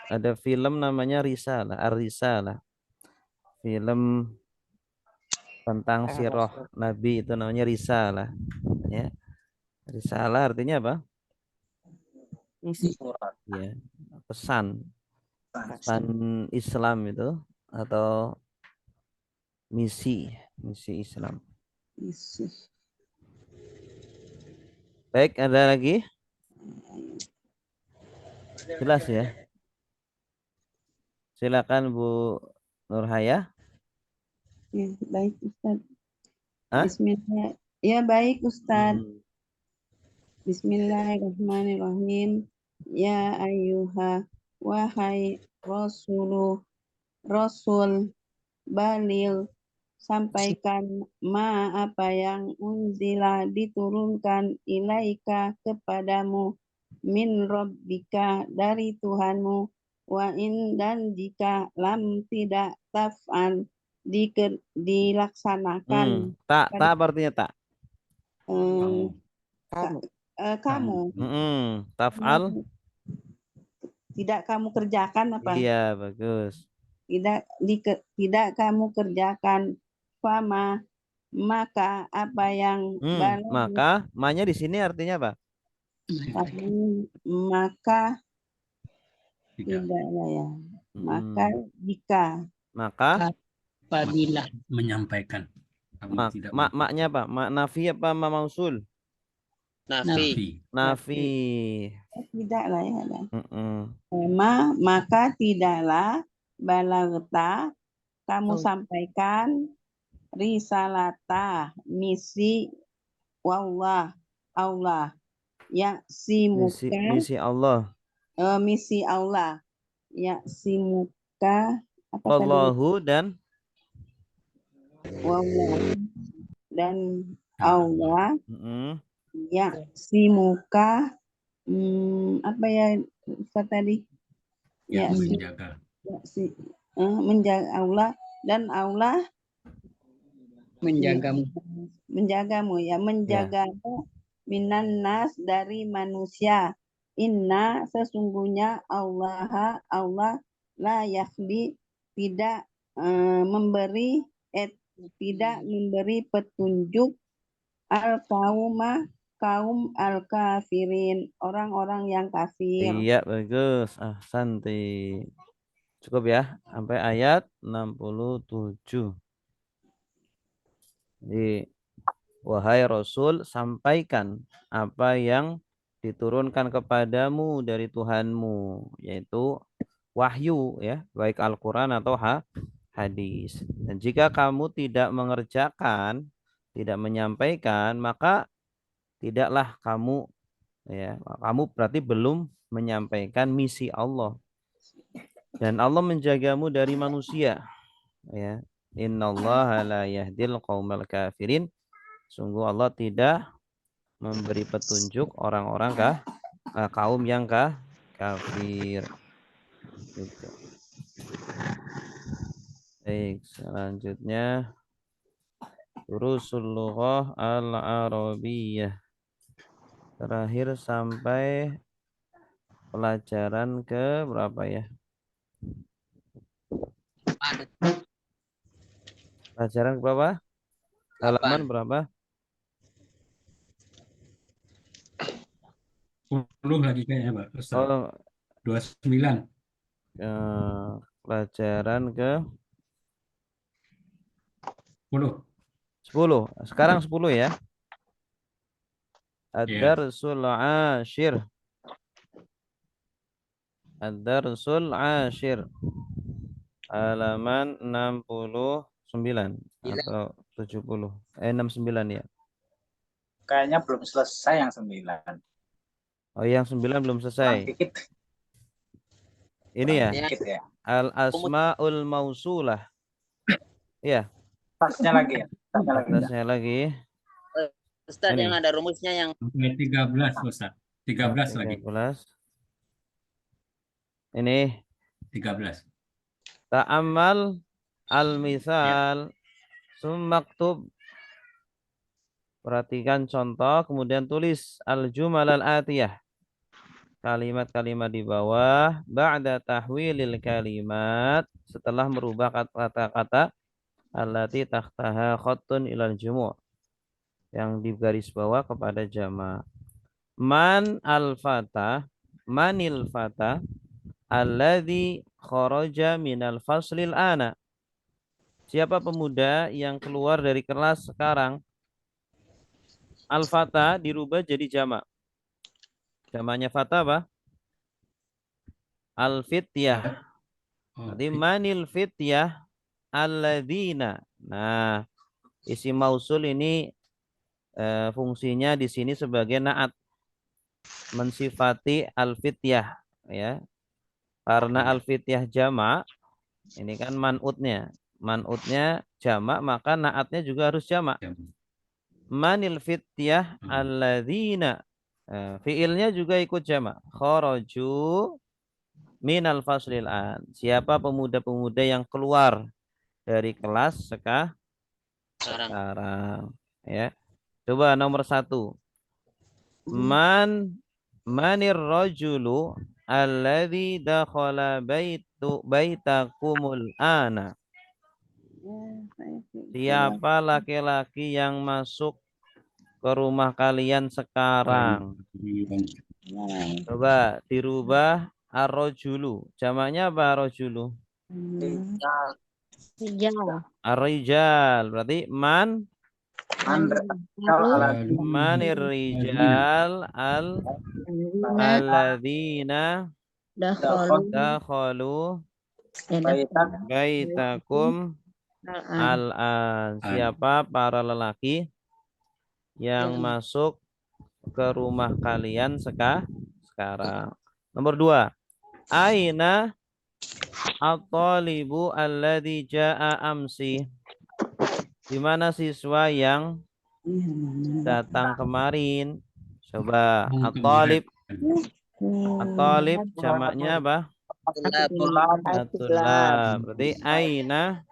Ada film namanya Risalah, Ar-Risalah. Film tentang sirah Nabi itu namanya Risalah. Ya. Risalah artinya apa? Misi. Ya, pesan Islam itu atau misi Islam. Baik, ada lagi? Jelas ya? Silakan Bu Nurhaya. Ya, baik Ustaz. Bismillah. Ya baik Ustaz. Bismillahirrahmanirrahim. Ya ayyuha wahai Rasul balil sampaikan apa yang unzila diturunkan ilaika kepadamu min rabbika dari Tuhanmu wa in dan jika lam tidak taf'al dilaksanakan tak artinya tak kamu taf'al tidak kamu kerjakan apa? Iya, bagus. Tidak kamu kerjakan fama maka apa yang maka ma-nya di sini artinya apa? Maka tidaklah ya. Maka apabila menyampaikan. Maknya apa? Mak nafi apa ma mausul? Nafi. Tidaklah ya. Maka tidaklah balagta kamu sampaikan risalata misi Allah ya simuka misi Allah. Misi Allah ya simuka apa Allahu dan Allah ya simuka apa ya Ustaz tadi ya menjaga Allah dan Allah menjagamu. Menjagamu ya, menjagamu minan nas dari manusia. Inna sesungguhnya Allah la yakhli tidak memberi tidak memberi petunjuk kaum al kafirin, orang-orang yang kafir. Iya, bagus. Ahsanti. Cukup ya, sampai ayat 67. Jadi, wahai Rasul, sampaikan apa yang diturunkan kepadamu dari Tuhanmu, yaitu wahyu ya, baik Al-Quran atau hadis. Dan jika kamu tidak mengerjakan, tidak menyampaikan, maka tidaklah kamu ya, kamu berarti belum menyampaikan misi Allah. Dan Allah menjagamu dari manusia ya. Innallaha la yahdil qaumal kafirin. Sungguh Allah tidak memberi petunjuk orang-orang kaum yang kafir. Gitu. Baik, selanjutnya Durusul Lughah Al-Arabiyyah. Terakhir sampai pelajaran ke berapa ya? Pelajaran berapa? Halaman berapa? 10 lagi kayaknya, Pak Ustaz. Oh, 29. Pelajaran ke 10. 10. Sekarang 10 ya. Ad-darsul ashir. Ad-darsul ashir. Halaman 69 atau 70. 69 ya. Kayaknya belum selesai yang 9. Oh, yang 9 belum selesai. Dikit. Ini ya. Dikit ya. Al-asmaul mausulah. Iya. Tasnya lagi ya. Atasnya lagi. Ustaz, Ini. yang ada rumusnya yang Sampai 13, Ustaz. 13 lagi. 13. Ini 13. ta'ammal al-misal summaktub. Perhatikan contoh, kemudian tulis al-jumal al-atiyah. Kalimat-kalimat di bawah. Ba'da tahwilil kalimat. Setelah merubah kata-kata allati tahtaha khattun ilal jumu'. Yang di garis bawah kepada jama'. Man al-fata. Manil fata. Alladhi kharaja minal faslil ana. Siapa pemuda yang keluar dari kelas sekarang? Al-fata dirubah jadi jama'. Jamanya fata apa? Al-fityah. Jadi manil fityah alladzina. Nah, isim mausul ini fungsinya di sini sebagai naat, mensifati al-fityah ya. Karena al-fityah jama', ini kan man'utnya. Man'utnya jama', maka naatnya juga harus jama'. Manil fityah alladzina. Fiilnya juga ikut jama'. Kharaju minal faslil an. Siapa pemuda-pemuda yang keluar dari kelas sekarang ya. Coba nomor 1. Manir rajulu alladzi dakhala baitakumul ana. Siapa laki-laki yang masuk ke rumah kalian sekarang? Coba dirubah ar-rajulu. Jamaknya apa ar-rajulu? Ar-rijal. Berarti manir rijal alladzina dakhalu baitakum al-an. Siapa para lelaki yang masuk ke rumah kalian sekarang? Nomor 2. Aina at-talibu alladzi jaa amsi. Di mana siswa yang datang kemarin? Coba at-talib. At-talib jamaknya apa? At-tulab. Berarti aina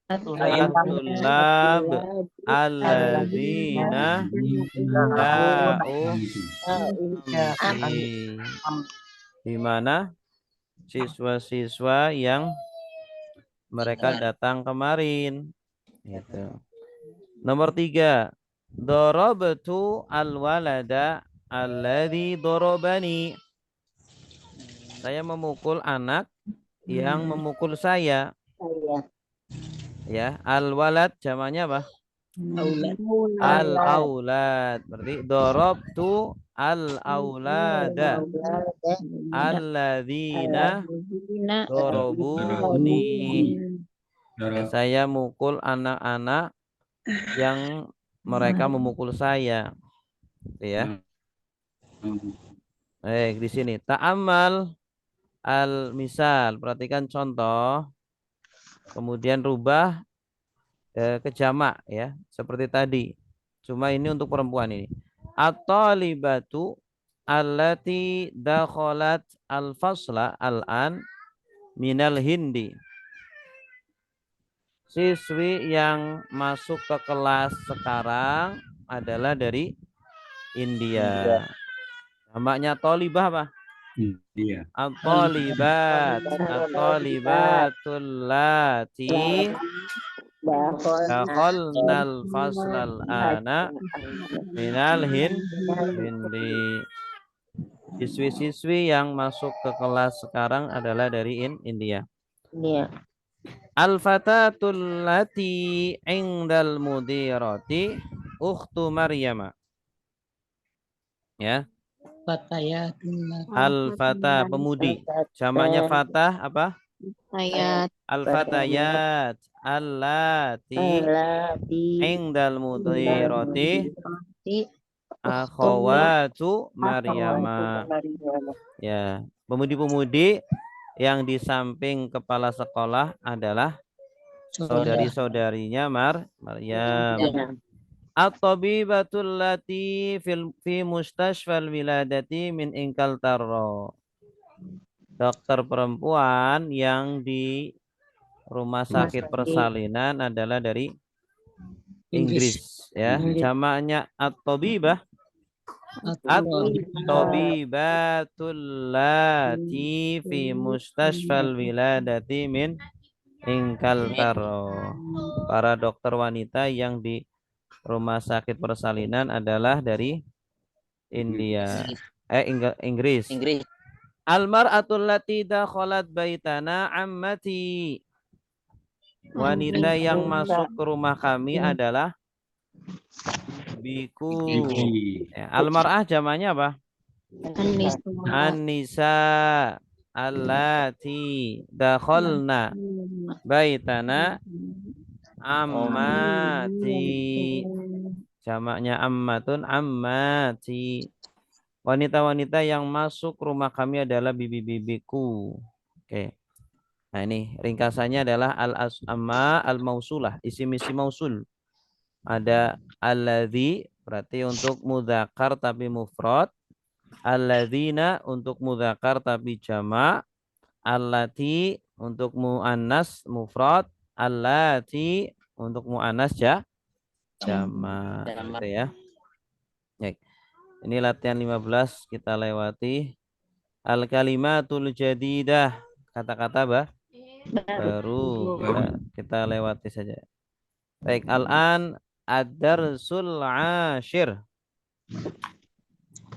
At-tullab alladzina ja'u di mana siswa-siswa yang mereka datang kemarin. Gitu. Nomor 3, darabtu al-walada alladzi darabani. Saya memukul anak yang memukul saya. Ya, al-walad jamaknya apa? Al-aulad. Berarti darabtu al-aulada alladzina darabuni. Ya, saya mukul anak-anak yang mereka memukul saya. Ya. Baik, di sini ta'amal al-misal, perhatikan contoh. Kemudian rubah ke jamak ya, seperti tadi. Cuma ini untuk perempuan ini. At-talibatu allati dakhalat al-fasla al-an minal hindi. Siswi yang masuk ke kelas sekarang adalah dari India. Jamaknya thalibah apa? India. At-talibat, at-talibatul lati dakhalnal faslal ana minal hindi. Siswi-siswi yang masuk ke kelas sekarang adalah dari India. Al-fatatul lati indal mudirati ukhtu Maryama. Ya. Al-fata pemudi. Jamaknya fatah apa? Al-fatayat allati indal mudirati akhawatu Maryama. Ya, pemudi-pemudi yang di samping kepala sekolah adalah saudari-saudarinya Maryam. At-tabibatul lati fi mustashfal wiladati min Ingkaltara. Dokter perempuan yang di rumah sakit persalinan adalah dari Inggris ya. Jamaknya at-tabibah at-tabibatul lati fi mustashfal wiladati min Ingkaltara. Para dokter wanita yang di rumah sakit persalinan adalah dari India. Inggris. Al-mar'atul lati dakhalat baitana ammati. Wanita yang masuk ke rumah kami adalah biku. Ya, al-mar'ah jamaknya apa? An-nisa allati dakhalna baitana ammati. Jamaknya ammatun ammati. Wanita-wanita yang masuk rumah kami adalah bibi-bibiku. Oke. Nah, ini ringkasannya adalah al-asma al-mausulah, isim-isim mausul. Ada alladzi berarti untuk mudzakkar tapi mufrad, alladzina untuk mudzakkar tapi jamak, allati untuk muannas mufrad, allati untuk muannas jamak. Gitu ya. Baik. Ini latihan 15 kita lewati. Al-kalimatul jadidah, kata-kata baru kita lewati saja. Baik, al-an ad-darsul ashir.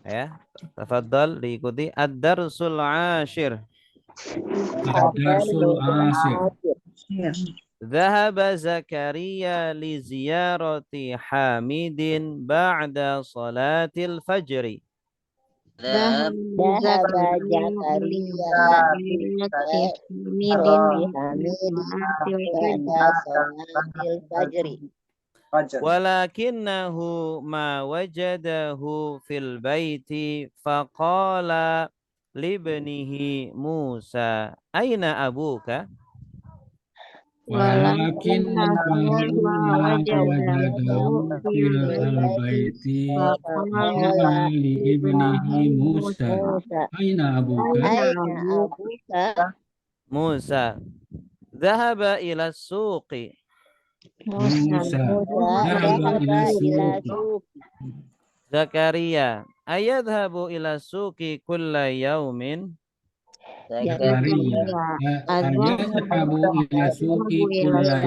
Ya, tafadhal diikuti ad-darsul ashir. Ad-darsul ashir. Dhahaba Zakaria li ziyarati Hamidin ba'da salatil fajri. ذهب زكريا ولكنه ما وجده في البيت فقال لابنه موسى أين أبوك؟ Walakin ma wajadahu fil baiti qala li ibnihi Musa aina abuka Musa dhahaba ila suqi Musa dhahaba ila suqi. Zakaria, ayadhabu ila suqi kulla yaumin? Zakaria, ayadhabu ila suqi kulla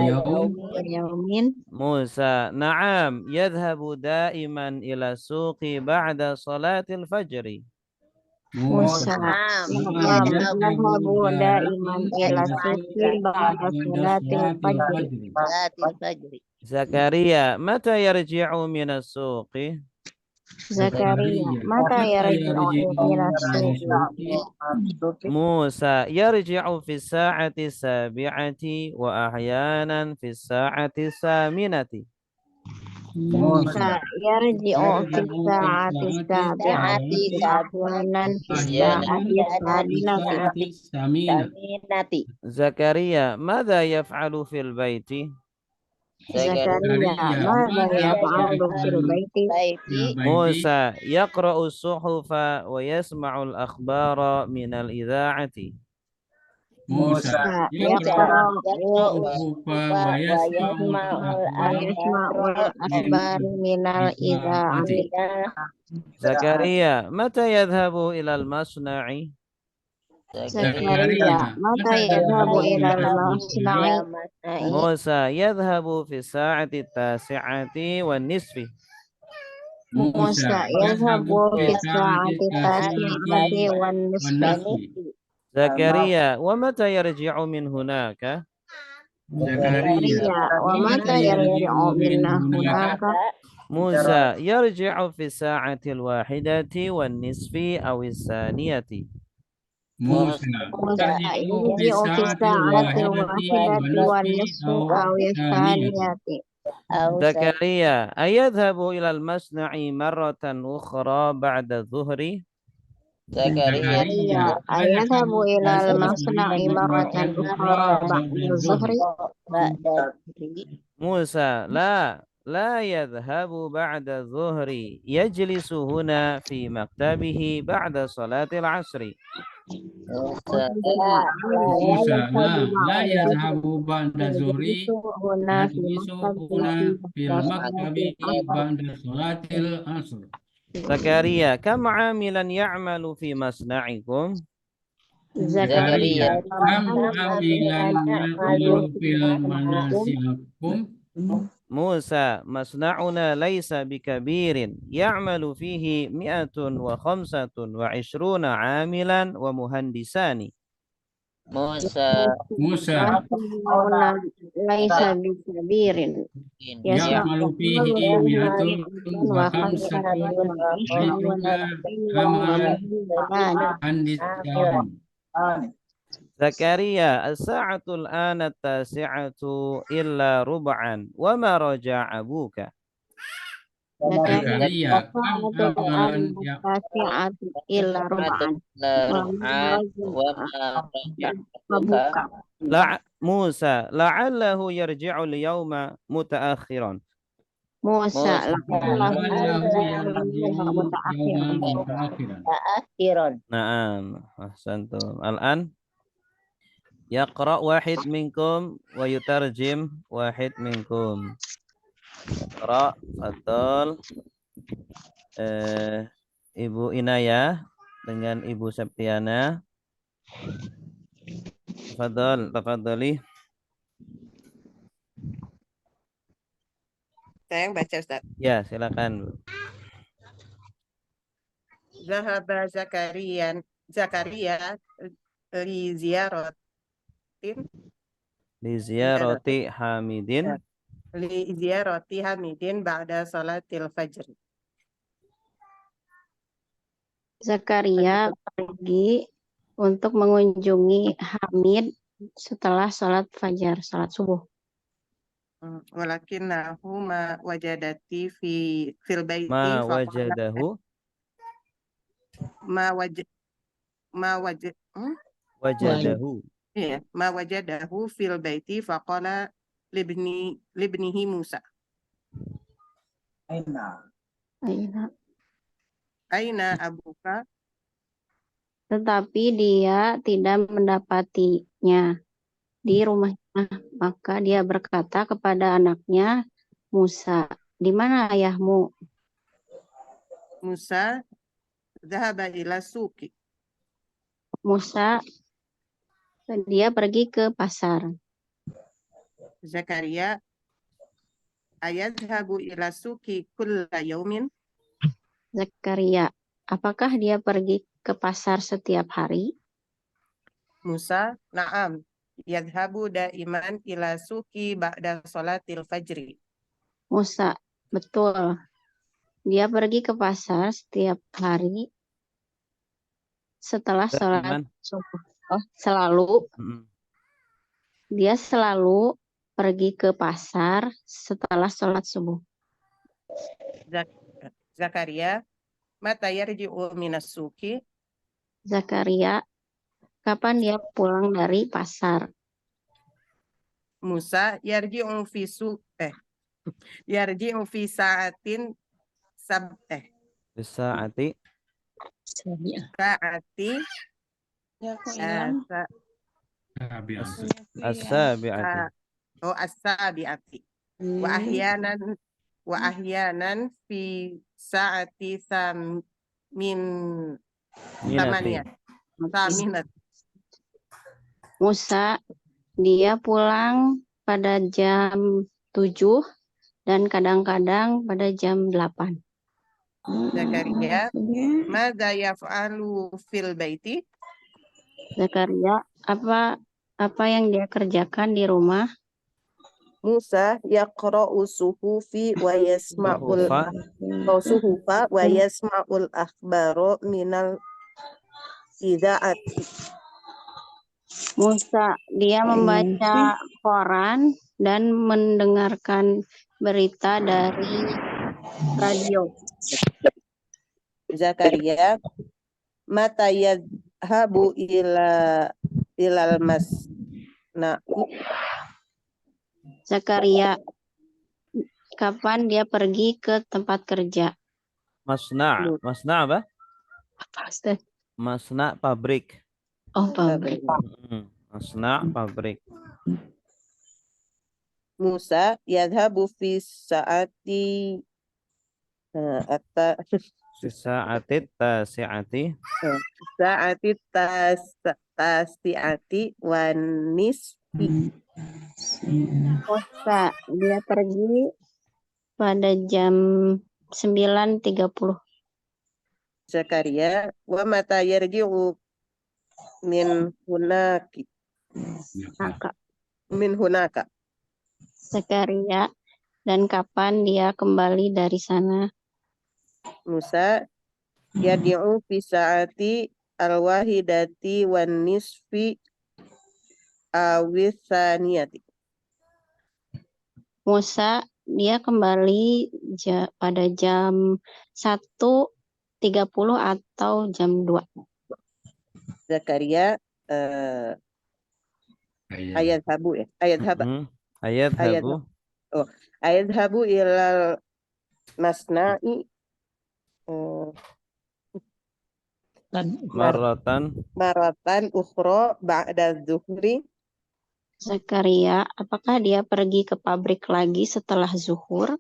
Yaumin. Musa, na'am, yadhabu daiman ila suqi ba'da salatil fajri. Musa yadhabu daiman ila suqi ba'da salatil fajri. Zakaria, mata yarji'u minas suqi? Zakaria, mata yarji'u ila suqi? Musa, yarji'u fi sa'ati sabi'ati wa ahyanan fi sa'ati saminati. Musa yarji'u fi sa'ati sabi'ati wa ahyanan fi sa'ati saminati. Zakaria, madza yaf'alu fil baiti? Zakaria, madza yaf'alu fil baiti? Musa, yaqra'u as-suhufa wa yasma'u al-akhbara min al-idha'ati. Musa yaqra'u wa yasma'u al-akhbar minal idha'ati. Zakaria, mata yadhhabu ila al-masna'i? Zakaria, mata yadhabu ila al-masna'i? Musa, yadhhabu fi sa'ati at-tasi'ati wan nisfi. Musa yadhabu fi sa'ati tasi'ati wan nisfi. Zakaria, wa mata yarji'u min hunaka? Zakaria, wa mata yarji'u min hunaka? Musa, yarji'u fi sa'ati al-wahidati wan nisfi aw as-saniyati. Musa yarji'u fi sa'ati al-wahidati wan nisfi aw as-saniyati. Zakaria, ayadhabu ila al-masna'i marratan ukhra ba'da dhuhri? Zakaria, ayadhabu ila al-masna'i marratan ukhra ba'da zuhri? Musa, la yadhhabu ba'da dhuhri, yajlisu huna fi maktabihi ba'da salatil asri. Musa la yadhhabu ba'da zuhri yajlisu huna fil maktabi ba'da salatil asr. Zakaria, kam 'amilan ya'malu fi masna'ikum? Zakaria, kam amilan ya'malu fil manasikum? Musa, masna'una laysa bikabirin, ya'malu fihi 125 'amilan wa muhandisani. Musa laisa bikabirin Ya'malu fihi mi'atun wa khamsatun amalan handisani. Zakaria, as-sa'atu al-ana at-tasi'atu illa rub'an, wa ma raja'a abuka? Zakaria, kam amalan illa rub'an Musa, la'allahu yarji'u al-yawma muta'akhiran. Musa Naam, ahsantum. Al-an yaqra' wahid minkum wa yutarjim wahid minkum. Yaqra', fadhal. Ibu Inayah dengan Ibu Septiana. Tafadhali. Saya yang baca, Ustaz. Ya, silakan, Bu. Zahaba Zakaria li ziyarati Hamidin ba'da salatil fajr. Zakaria pergi untuk mengunjungi Hamid setelah salat fajar, salat subuh. Walakinnahu ma wajadati fil baiti Ma wajadahu ma wajadahu fil baiti faqala libnihi Musa aina abuka, Tetapi dia tidak mendapatinya di rumah Maka dia berkata kepada anaknya Musa, di mana ayahmu? Musa dhahaba ila suki. Musa, dia pergi ke pasar. Zakaria ayadhabu ila suki kulla yaumin. Zakaria, apakah dia pergi ke pasar setiap hari? Musa, na'am. Yadhabu daiman ila suki ba'da salatil fajri. Musa, betul. Dia pergi ke pasar setiap hari setelah sholat Daiman. subuh. Oh, selalu. Mm-mm. Dia selalu pergi ke pasar setelah sholat subuh. Zakaria, mata yarji'u minas suki. Zakaria, kapan dia pulang dari pasar? Musa, yarji'u fi yarji'u fi sa'atin Bisaati. Sabi'ah. sa'ati Ya, kok eh, hilang? sa- Sabi'ah. As-sabi'ati. as-sabi'ati. Wa ahyanan fi sa'ati min Minati. saminat. Musa, dia pulang pada jam 7 dan kadang-kadang pada jam 8. Zakaria, madza yaf'alu fil baiti? Zakaria, apa yang dia kerjakan di rumah? Musa yaqra'u suhufi wa yasma'ul suhufa wa yasma'ul akhbaro minal idza'ati. Musa, dia membaca koran dan mendengarkan berita dari radio. Zakaria, mata yadhabu ilal masna'i? Zakaria, kapan dia pergi ke tempat kerja? Masna'. Masna' apa? Apa, Ustaz? Masna' pabrik. Oh, pabrik. Masna' pabrik. Musa yadhabu fi sa'ati Sa'atit tasi'ati. sa'ati tasi'ati wan nisfi. Musa, dia pergi pada jam 9.30. Zakaria, wa mata yarji'u min hunaka. Zakaria, dan kapan dia kembali dari sana? Musa yarji'u fi sa'ati al-wahidati wan nisfi awithaniyati. Musa, dia kembali pada jam 1.30 atau jam 2. Zakaria ayadhabu ya. Ayadhabu. Ayadhabu ilal masna'i maratan ukhra ba'da zuhri. Zakaria, apakah dia pergi ke pabrik lagi setelah zuhur?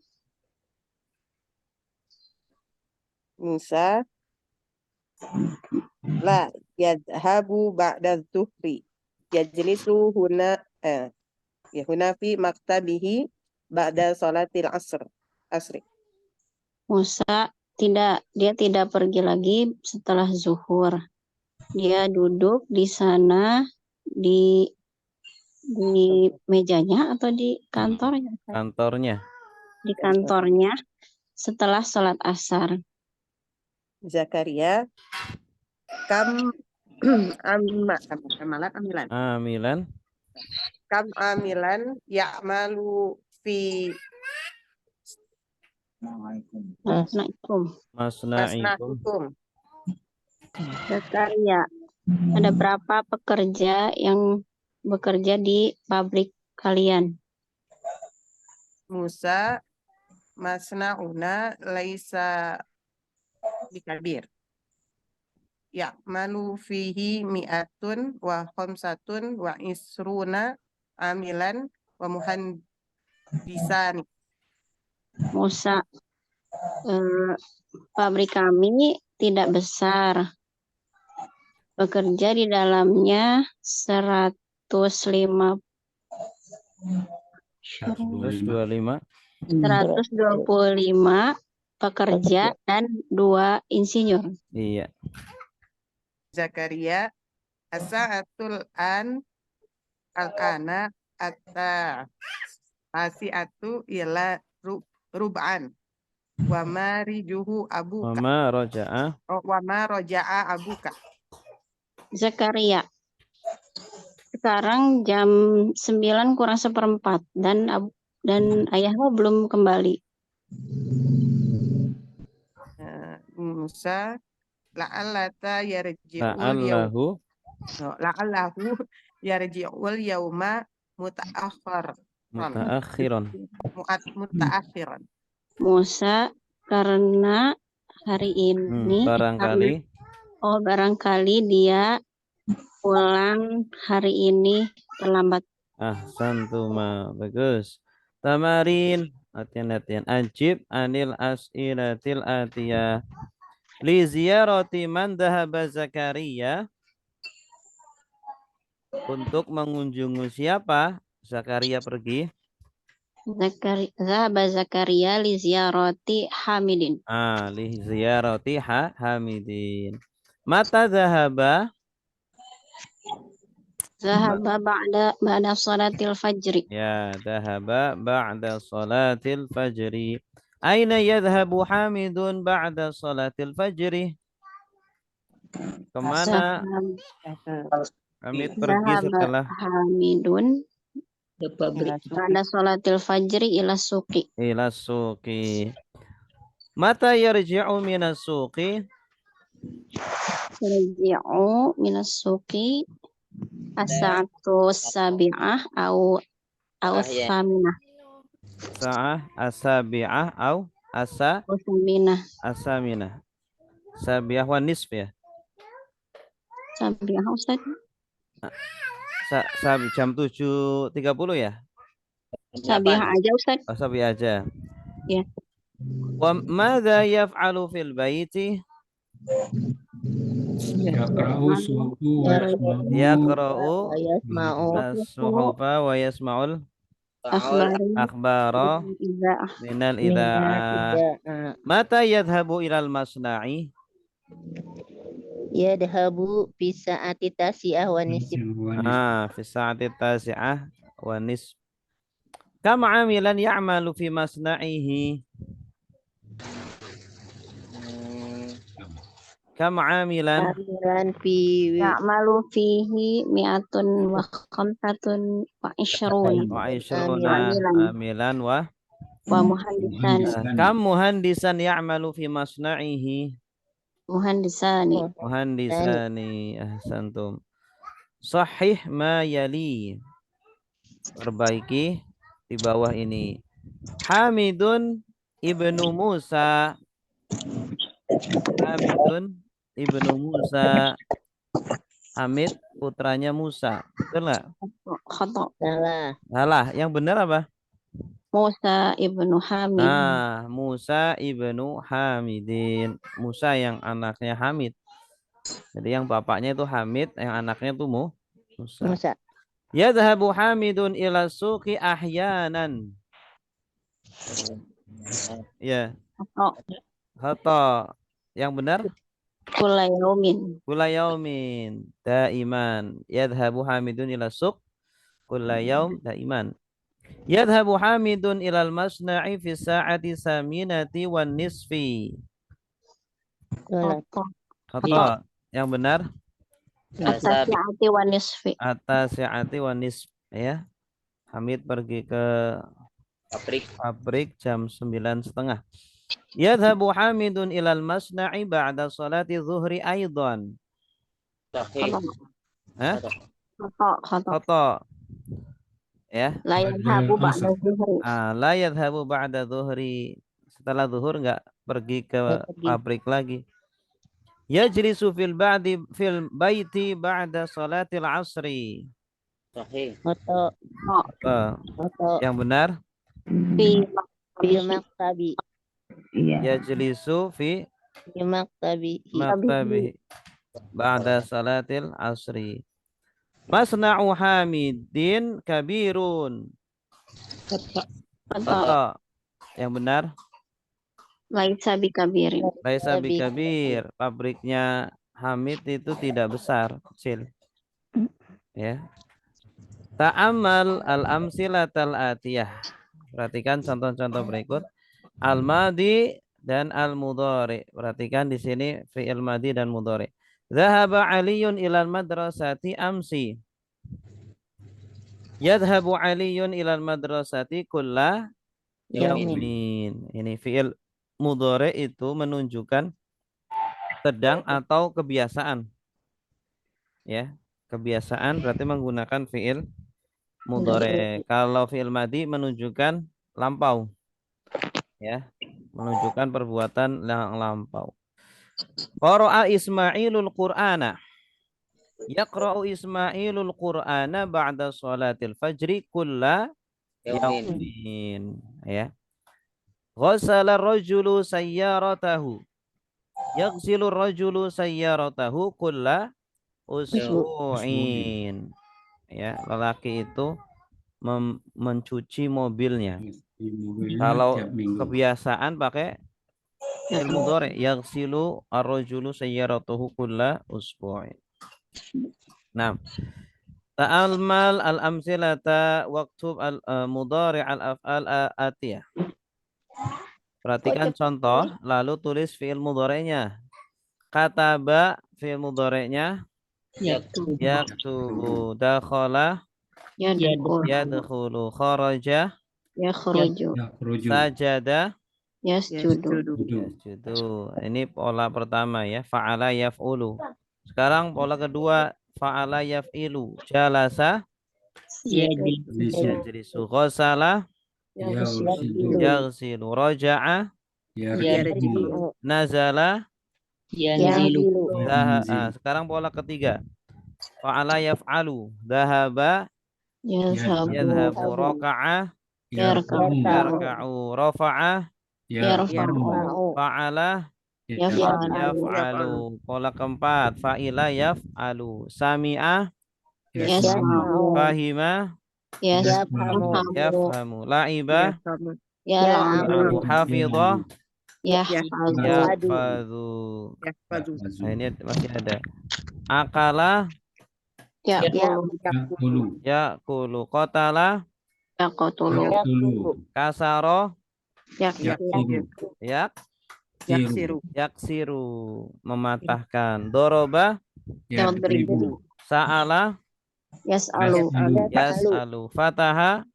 Musa la yadhabu ba'da zuhri. Yajlisu huna fi maktabihi ba'da salatil asri. Musa, dia tidak pergi lagi setelah zuhur. Dia duduk di sana di mejanya atau di kantornya? Kantornya. Di kantornya setelah sholat asar. Zakaria, kam Amilan. Kam amilan ya'malu fi masna'ikum. Zakaria, ada berapa pekerja yang bekerja di pabrik kalian? Musa, masna'una laisa bikabir. Ya'malu fihi mi'atun wa khamsatun wa isruna amilan wa muhandisan. Musa, pabrik kami tidak besar. Bekerja di dalamnya 125 125. 125 pekerja dan 2 insinyur. Iya. Zakaria as-sa'atul an al-ana atta asiatu ila rub'an wa marijuhu abuka Mama roja'a. wa ma roja'a abuka. Zakaria, sekarang jam 9 kurang seperempat dan ayahmu belum kembali. Musa la'allata yarji'ul La'allahu. la'allahu yarji'ul yauma muta'akhiran. Muta'akhiran. Musa, karena hari ini barangkali dia pulang hari ini terlambat. Ahsantuma, bagus. Tamarin, latihan-latihan. Ajib anil as'iratil atiyah. Li ziyarati man dhahaba Zakaria. Untuk mengunjungi siapa Zakaria pergi? Zakaria li ziyarati Hamidin. Li ziyarati Hamidin. Mata dhahaba? Zahaba ba'da salatil fajri. Ya, dhahaba ba'da salatil fajri. Aina yadhabu Hamidun ba'da salatil fajri? Kemana Hamid pergi setelah Hamidun ba'da salatil fajri ila suqi. Ila suqi. Mata yarji'u minas suqi? Yarji'u minas suqi as-sa'atu sabi'ah au saminah. Sa'ah as-sabi'ah au asaminah. Sabi'ah wa nisf ya. Sabi'ah Ustaz. Jam 7.30 ya? Sabi'ah aja Ustaz. Oh, sabi'ah aja. Ya. Wa madza yaf'alu fil baiti? Yaqra'u suhu wa Yaqra'u Yasma'u as-suhufa wa yasma'ul akhbara minal idha'ah. Mata yadhabu ilal masna'i? yadhabu fi sa'ati tasi'ah wa nisf. Fi sa'ati tasi'ah wa nisf. Kam 'amilan ya'malu fi masna'ihi? Kam 'amilan fi Ya'malu fihi mi'atun wa khamsatun wa ishruna. wa ishruna amilan wa Muhandisan. kam muhandisan ya'malu fi masna'ihi? Muhandisani. Ahsantum. Sahih ma yali. Perbaiki di bawah ini. Hamidun ibnu Musa. Hamid putranya Musa. Betul nggak? Khata. Salah. Yang benar apa? Musa ibnu Hamid. Nah, Musa ibnu Hamidin. Musa yang anaknya Hamid. Jadi yang bapaknya itu Hamid, yang anaknya itu Musa. Yadhabu Hamidun ila suqi ahyanan. Ya. Khata. Yang benar? Kula yaumin. Daiman. Yadhabu Hamidun ila suq. Kula yaum daiman. Yadhabu Hamidun ilal masna'i fi sa'ati saminati wan nisfi. Khata. Yang benar? At-tasi'ati wan nisfi. At-tasi'ati wan nisf. Ya. Hamid pergi ke pabrik jam 9:30. Yadhabu Hamidun ilal masna'i ba'da salati zuhri aidan. Khata. Ya. La yadhabu ba'da zuhri. La yadhabu ba'da zuhri. Setelah zuhur enggak pergi ke pabrik lagi. Yajlisu fil baiti ba'da salatil asri. Oto. Yang benar Fi Fil maktabi. Iya. yajlisu fi Fil maktabi. maktabihi ba'da salatil asri. Masna'u Hamidin kabirun. Kata Kata yang benar laisa bikabirin. laisa bikabir. Pabriknya Hamid itu tidak besar, kecil. Ya. Ta'amal al-amsilatal atiyah. Perhatikan contoh-contoh berikut. Al-madi dan al-mudhari. Perhatikan di sini fi'il madi dan mudhari. Zahaba Aliyun ilal madrasati amsi. Yadhabu Aliyun ilal madrasati kulla yaumin. Ini fi'il mudhari itu menunjukkan sedang atau kebiasaan. Ya, kebiasaan berarti menggunakan fi'il mudhari. Kalau fi'il madi menunjukkan lampau. Ya, menunjukkan perbuatan yang lampau. Qara'a Ismailul Qur'ana. Yaqra'u Ismailul Qur'ana ba'da sholatil fajri kulla yaumin. Ya. Ghassala rajulu sayyaratahu. Yaghsilu rajulu sayyaratahu kulla usbu'in. Ya, lelaki itu mencuci mobilnya. Kalau kebiasaan pakai fi'il mudhari, yaghsilu ar-rajulu sayyaratahu kulla usbu'in. Nah, ta'almal al-amsilata waktub al-mudhari al-af'al atiyah. Perhatikan contoh, lalu tulis fi'il mudhari'nya. Kataba fi'il mudhari'nya yaktubu, dakhala yadkhulu, kharaja Yakhruju. sajada Yasjudu. yasjudu. Ini pola pertama ya, fa'ala yaf'ulu. Sekarang pola kedua, fa'ala yaf'ilu, jalasa yajlisu, ghasala yaghsilu, raja'a nazala sekarang pola ketiga, fa'ala yaf'alu, dhahaba yadhabu, raka'a yarka'u, rafa'a fa'ala yaf'alu. Pola keempat, fa'ila yaf'alu, sami'a fahima yafhamu, la'iba yal'abu, hafidha yahfadhu. Nah, ini masih ada. Akala yaqulu, qatala kasaro yaksiru, mematahkan. Doroba sa'ala yas'alu, fataha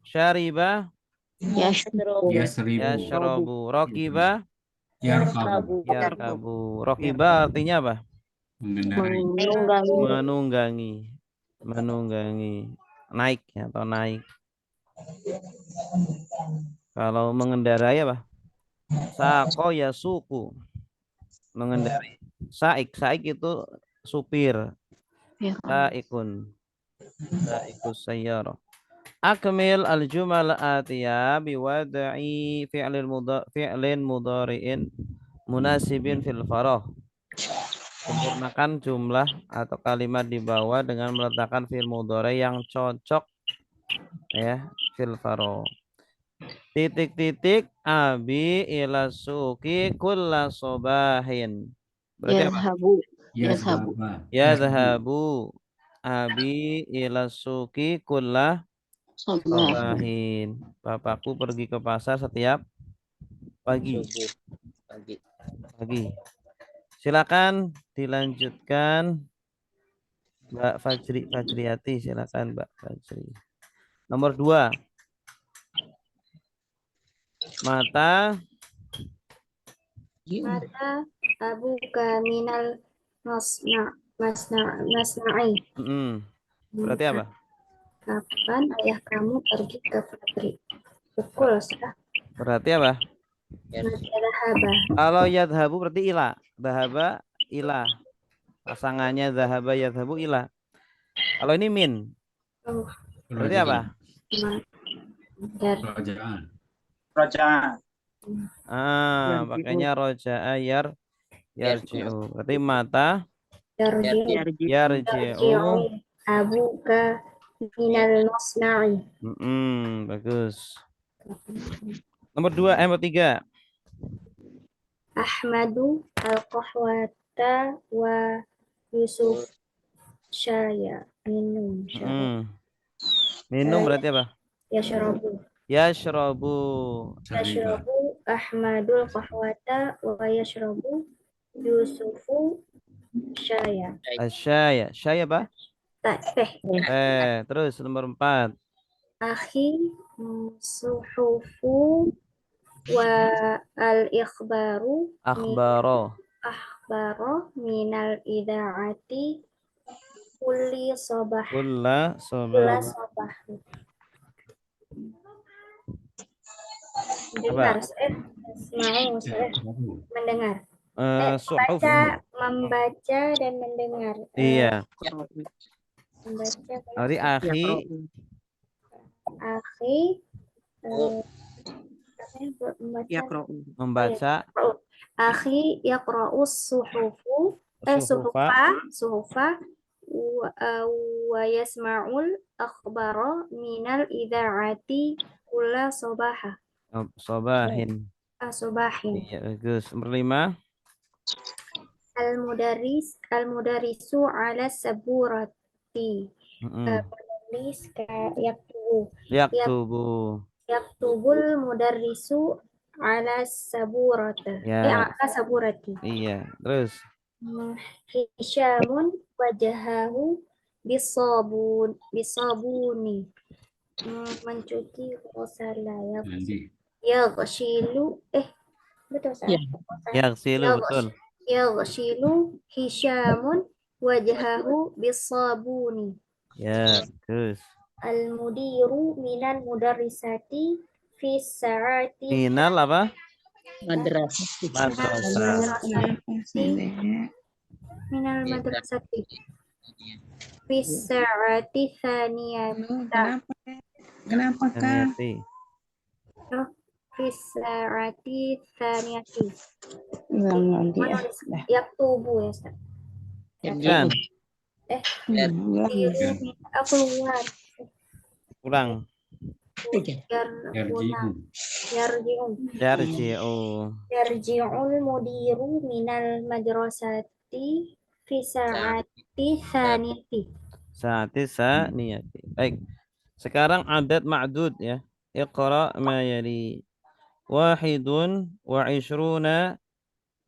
syariba yashrabu, rakiba yarkabu. Rakiba artinya apa? Menunggangi, naik atau naik. Kalau mengendarai apa? Saqo yasuku, mengendarai. Saik itu supir. Saikus sayyarah. Akmil al-jumal atiyah biwad'i fi'lin mudhari'in munasibin fil farah. Sempurnakan jumlah atau kalimat di bawah dengan meletakkan fi'il mudhari yang cocok ya, fil farah. Titik-titik abi ila suki kulla sobahin. Berarti apa? Yadhabu abi ila suki kulla sobahin. Bapakku pergi ke pasar setiap pagi. Silakan dilanjutkan Mbak Fajriati, silakan Mbak Fajri. Nomor 2. Mata abuka minal masna'i. Berarti apa? Kapan ayah kamu pergi ke pabrik? Pukul sudah. Berarti apa? Kalau yadhabu berarti ila. Dhahaba ila. Pasangannya dhahaba yadhabu ila. Kalau ini min, Oh, berarti apa? Kerajaan. Roja'ah. Yarji'u. Pakainya roja'a yarji'u. Berarti mata yarji'u yarji'u. abuka minal masna'i. Bagus. Nomor 2, nomor 3. Ahmadu al-qahwata wa Yusuf syaya. Minum. Minum berarti apa? Yashrabu. Yashrabu. Yashrabu Ahmadul qahwata wa yashrabu Yusufu syaya. Asyaya. Syaya apa? Teh. Terus nomor 4. Akhi suhufu wa al-ikhbaru Akhbaro. minal idaati kulli sabah. Kulla Kulla sabah. sabah. Apa? Dengar, mendengar. Suhuf. Membaca dan mendengar. Iya. Membaca. Berarti akhi. Akhi. Membaca. Akhi yaqra'us suhufu. Suhufa. Wa yasma'ul akhbara minal idha'ati kulla sabaha. Sobahin. Subahin. Iya, bagus. Nomor 5. Al-mudarisu ala saburati. Penulis Yaktubu. yaktubul mudarrisu ala saburata. Ya. Ala saburati. Iya. Terus. Hisyamun wajahahu bisabuni. Mencuci kosala ya ghasilu betul saya. Yaghsilu, betul. Yaghsilu Hisyamun wajahahu bisabuni. Ya, bagus. Al-mudiru minal mudarrisati fi sa'ati. Minal apa? Madrasah. Minal madrasati fi sa'ati thaniyata. Kenapa Kak? Fi sa'ati thaniyati. Nanti ya. Yaktubu ya Ustaz. Kan? Keluar. Ulang. Yarji'ul mudiru minal madrasati fi sa'ati thaniyati. Saati saniyati. Baik. Sekarang adat ma'dud ya. Iqra ma yali. Wahidun wa ishruna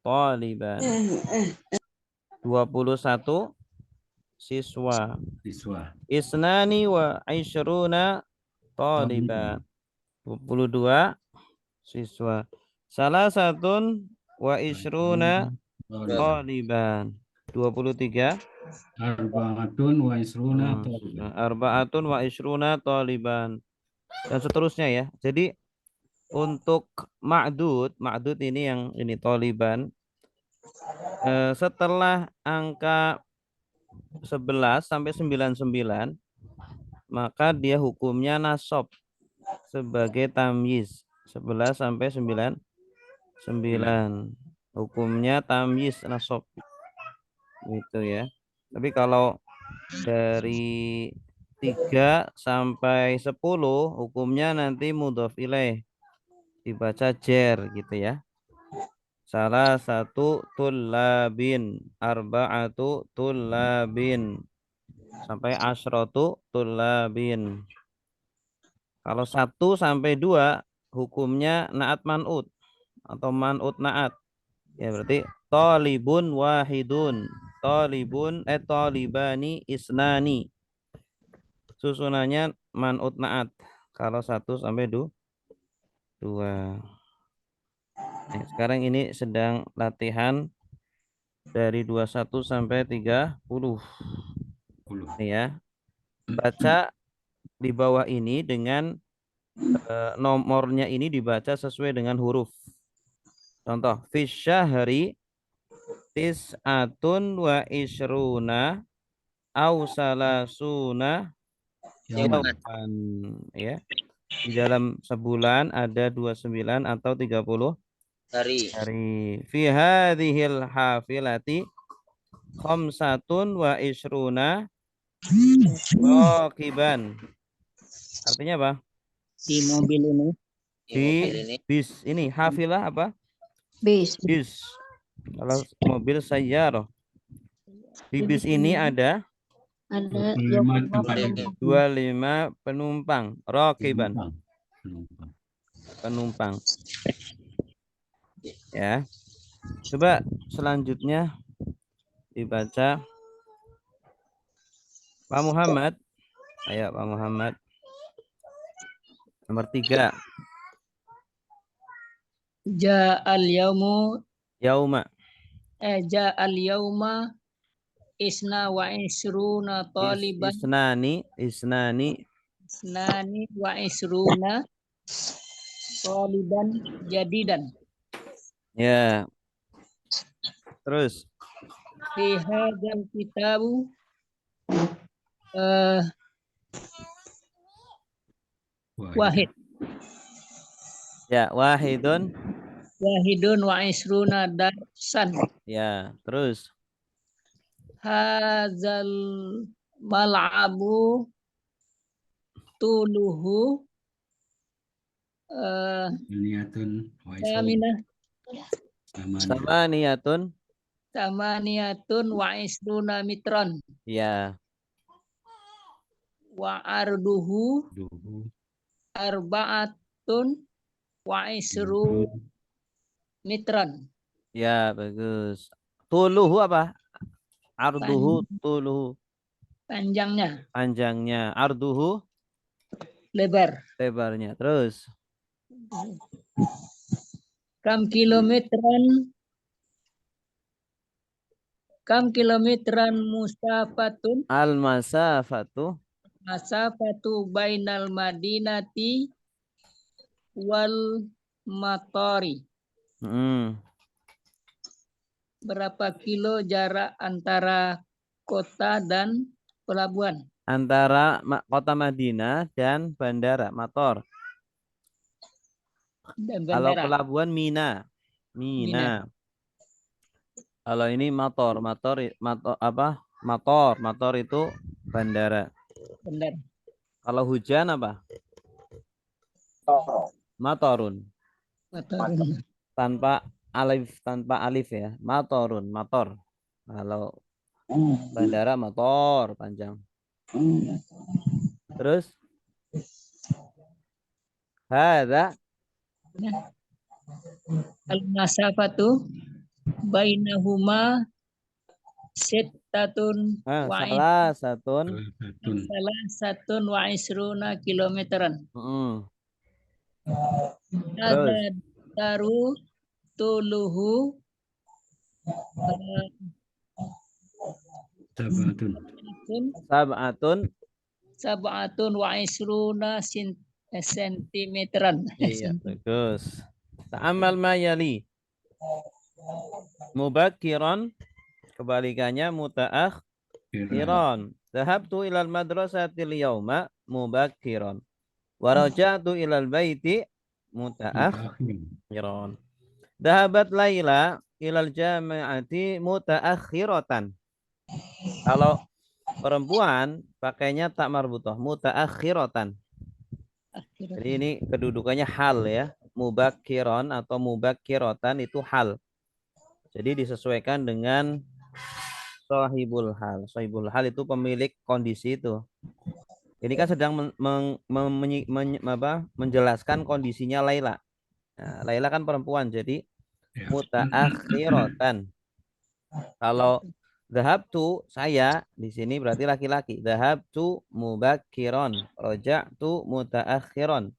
taliban. 21 siswa. Isnani wa ishruna taliban. 22 siswa. Salah satun wa ishruna taliban. 23. Arba'atun wa isruna taliban. Arba'atun wa ishruna taliban. Dan seterusnya ya. Jadi untuk ma'dud ini yang ini taliban. Setelah angka 11 sampai 99 maka dia hukumnya nasab sebagai tamyiz. 11 sampai 99 hukumnya tamyiz nasab. Gitu ya. Tapi kalau dari 3 sampai 10 hukumnya nanti mudhof ilaih, dibaca jer gitu ya. Salah satu tullabin, arba'atu tullabin, sampai asyratu tullabin. Kalau 1 sampai 2 hukumnya naat man'ut atau man'ut naat. Ya berarti talibun wahidun, talibani isnani. Susunannya man'ut naat kalau 1 sampai 2. Nah, sekarang ini sedang latihan dari 21 sampai 30. Ini ya. Baca di bawah ini dengan nomornya ini dibaca sesuai dengan huruf. Contoh, fisyahri tis'atun wa ishruna au salasuna Yauman. yauman, ya. Di dalam sebulan ada 29 atau 30 Hari. hari. Fi hadhil hafilati khamsatun wa isruna rakiban. Artinya apa? Di mobil ini. Di bis ini hafilah apa? Bis. Bis. Kalau mobil sayyarah. Di bis ini ada Ada 25 tempat duduk. 25 penumpang. Rakiban. Penumpang. Penumpang. Ya. Coba selanjutnya dibaca Pak Muhammad. Ayo Pak Muhammad. Nomor 3. Ja'al yaumu Yauma. ja'al yauma isna wa isruna taliban Isnani. isnani wa isruna taliban jadidan Ya. Terus. fi hadzal kitabu wahid Ya, wahidun. wahidun wa isruna darsan Ya, terus. hadzal mal'abu tuluhu Niatun wa isrun. saminah Samaniyatun. samaniyatun wa isruna mitron Ya. wa arduhu Duhu. arba'atun wa isru mitron. Ya, bagus. Tuluhu apa? Arduhu, tuluhu. Panjangnya, Panjangnya. Arduhu, lebar. lebarnya. Terus. Kam kilometeran musafatun Al-masafatu. masafatu bainal madinati wal matori. Berapa kilo jarak antara kota dan pelabuhan? Antara kota Madinah dan bandara, Mator. Dan Kalau bandara. pelabuhan Mina. Mina. Kalau ini Mator itu bandara. Benar. Kalau hujan apa? Matorun. Matorun. Tanpa alif ya. Mator. Kalau bandara motor panjang. Terus hadza Al-masafatu bainahuma sittatun salah satun wa isruna kilometeran. Terus Ada taru tuluhu sab'atun wa isruna sentimeteran. Iya, bagus. Ta'amal ma yali. Mubakkiran kebalikannya muta'akhiran. Dhahabtu ilal madrasatil yawma mubakkiran. Wa raja'tu ilal baiti muta'akhiran. Dhahabat Laila ilal jami'ati muta'akhiratan. Kalau perempuan pakainya tak marbutah, muta'akhiratan. Jadi ini kedudukannya hal ya. Mubakkiron atau mubakkiratan itu hal. Jadi disesuaikan dengan sahibul hal. Sahibul hal itu pemilik kondisi itu. Ini kan sedang menjelaskan kondisinya Laila. Nah, Laila kan perempuan, jadi muta'akhiratan. Kalau dhahabtu saya di sini berarti laki-laki. Dhahabtu mubakkiron, raja'tu mutaakhiron.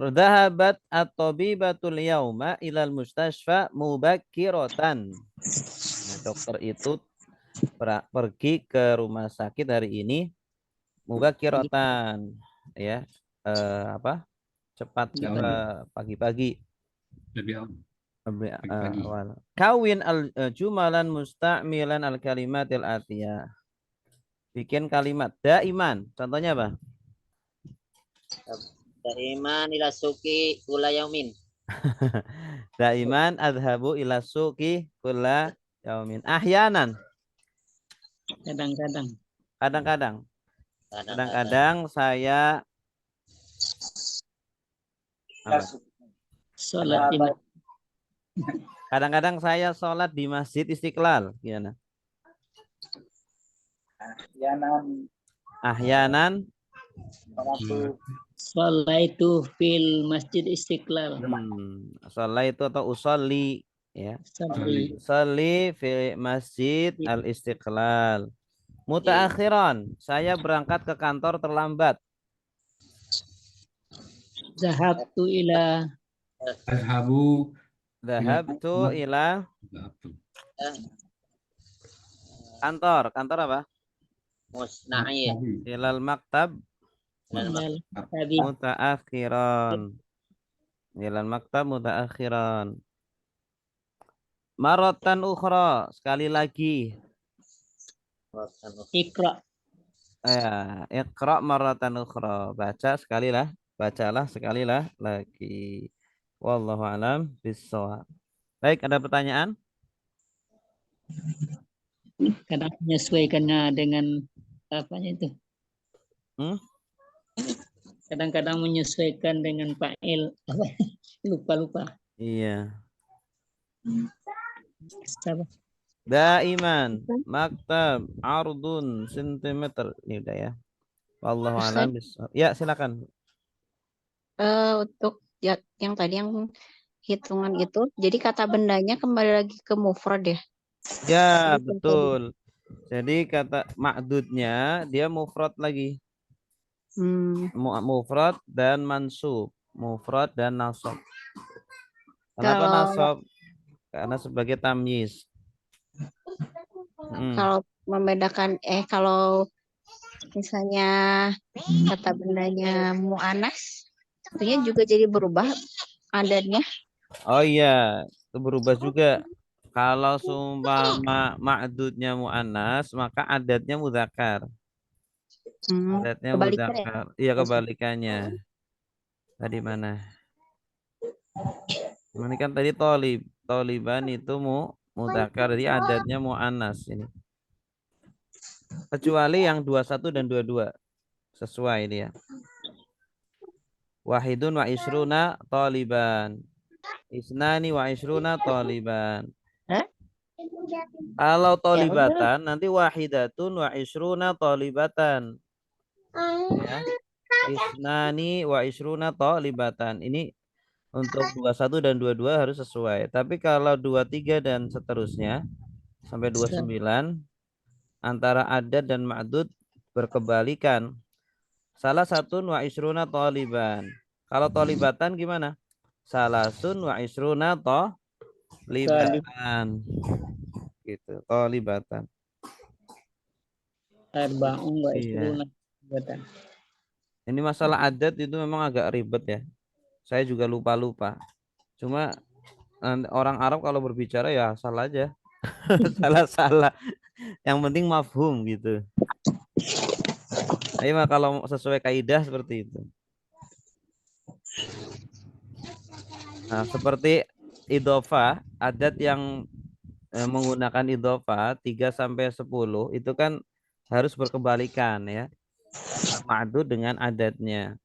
Dhahabat at-tabibatul yauma ilal mustashfa mubakkiratan. Nah, dokter itu pergi ke rumah sakit hari ini mubakkiratan ya. Cepat pagi-pagi. Lebih awal. Kawin al-jumalan musta'milan al-kalimatil atiyah. Bikin kalimat. Daiman. Contohnya apa? Daiman ila suki kula yaumin. Daiman adhabu ila suki kulla yaumin. Ahyanan. Kadang-kadang. Kadang-kadang. Kadang-kadang. Kadang-kadang saya apa? Sholat di masjid. Kadang-kadang saya sholat di Masjid Istiqlal. Gimana? Ahyanan. Sholaitu fil masjid Istiqlal. Sholat itu atau usolli. Ya. Sholli. Usolli fi Masjid Al-Istiqlal. Mutaakhiran. Saya berangkat ke kantor terlambat. Zahabtu ila Azhabu. Dhahabtu ila kantor. Kantor apa? Musna'in. Ilal maktab minal tabi. mutaakhiran. Ilal maktab mutaakhiran. Maratan ukhra. Sekali lagi. Iqra. Iqra maratan ukhra. Bacalah sekali lagi. Wallahu alam bissawab. Baik, ada pertanyaan? Kadang menyesuaikannya dengan apanya itu. Kadang-kadang menyesuaikan dengan fa'il. Lupa. Iya. Sabar. Daiman, maktab, ardun, sentimeter. Ini udah ya. Wallahu alam bissawab. Ya, silakan. Untuk yang tadi yang hitungan itu, jadi kata bendanya kembali lagi ke mufrad ya? Ya, betul. Jadi kata ma'dudnya dia mufrad lagi. Mufrad dan mansub. Mufrad dan nasab. Kenapa nasab? Karena sebagai tamyiz. Kalau membedakan kalau misalnya kata bendanya mu'anas, artinya juga jadi berubah adatnya. Oh iya, itu berubah juga. Kalau seumpama ma'dudnya mu'annas, maka adatnya mudzakkar. Adatnya mudzakkar. Iya, kebalikannya. Tadi mana? Ini kan tadi toliban itu mudzakkar, jadi adatnya mu'annas ini. Kecuali yang 21 dan 22. Sesuai dia. Wahidun wa isruna taliban. Isnani wa isruna taliban. Kalau tolibatan nanti wahidatun wa isruna tolibatan. Ya. Isnani wa isruna tolibatan. Ini untuk 21 dan 22 harus sesuai. Tapi kalau 23 dan seterusnya sampai 29 antara adat dan ma'dud berkebalikan. Salah satu wa isruna toliban. Kalau tolibatan gimana? Salasun wa isruna tolibatan. Gitu, tolibatan. Arba'un wa isruna tolibatan. Ini masalah adat itu memang agak ribet ya. Saya juga lupa-lupa. Cuma orang Arab kalau berbicara ya salah aja. Salah-salah. Yang penting mafhum gitu. Ayo kalau sesuai kaidah seperti itu. Nah, seperti idhofah, adat yang menggunakan idhofah 3 sampai 10 itu kan harus berkebalikan ya. Ma'dud dengan adatnya.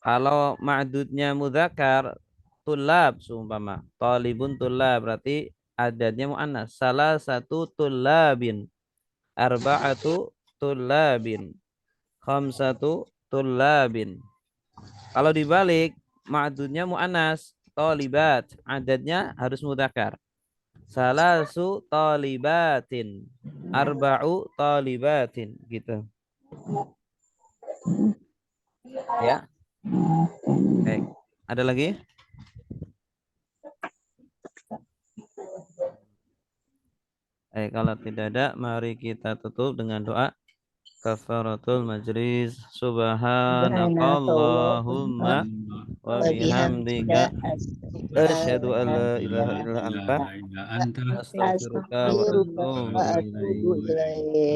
Kalau ma'dudnya mudzakkar, tulab seumpama, talibun tulab berarti adatnya muannas. Salah satu tulabin, arba'atu tulabin, khamsatu tulabin. Kalau dibalik ma'dudnya muannas, talibat, adatnya harus mudzakkar. Salasu talibatin, arba'u talibatin gitu. Ya. Baik. Ada lagi? Kalau tidak ada, mari kita tutup dengan doa kafaratul majlis. Subhanakallahumma wa bihamdika asyhadu an la ilaha illa anta astaghfiruka wa atubu ilaik.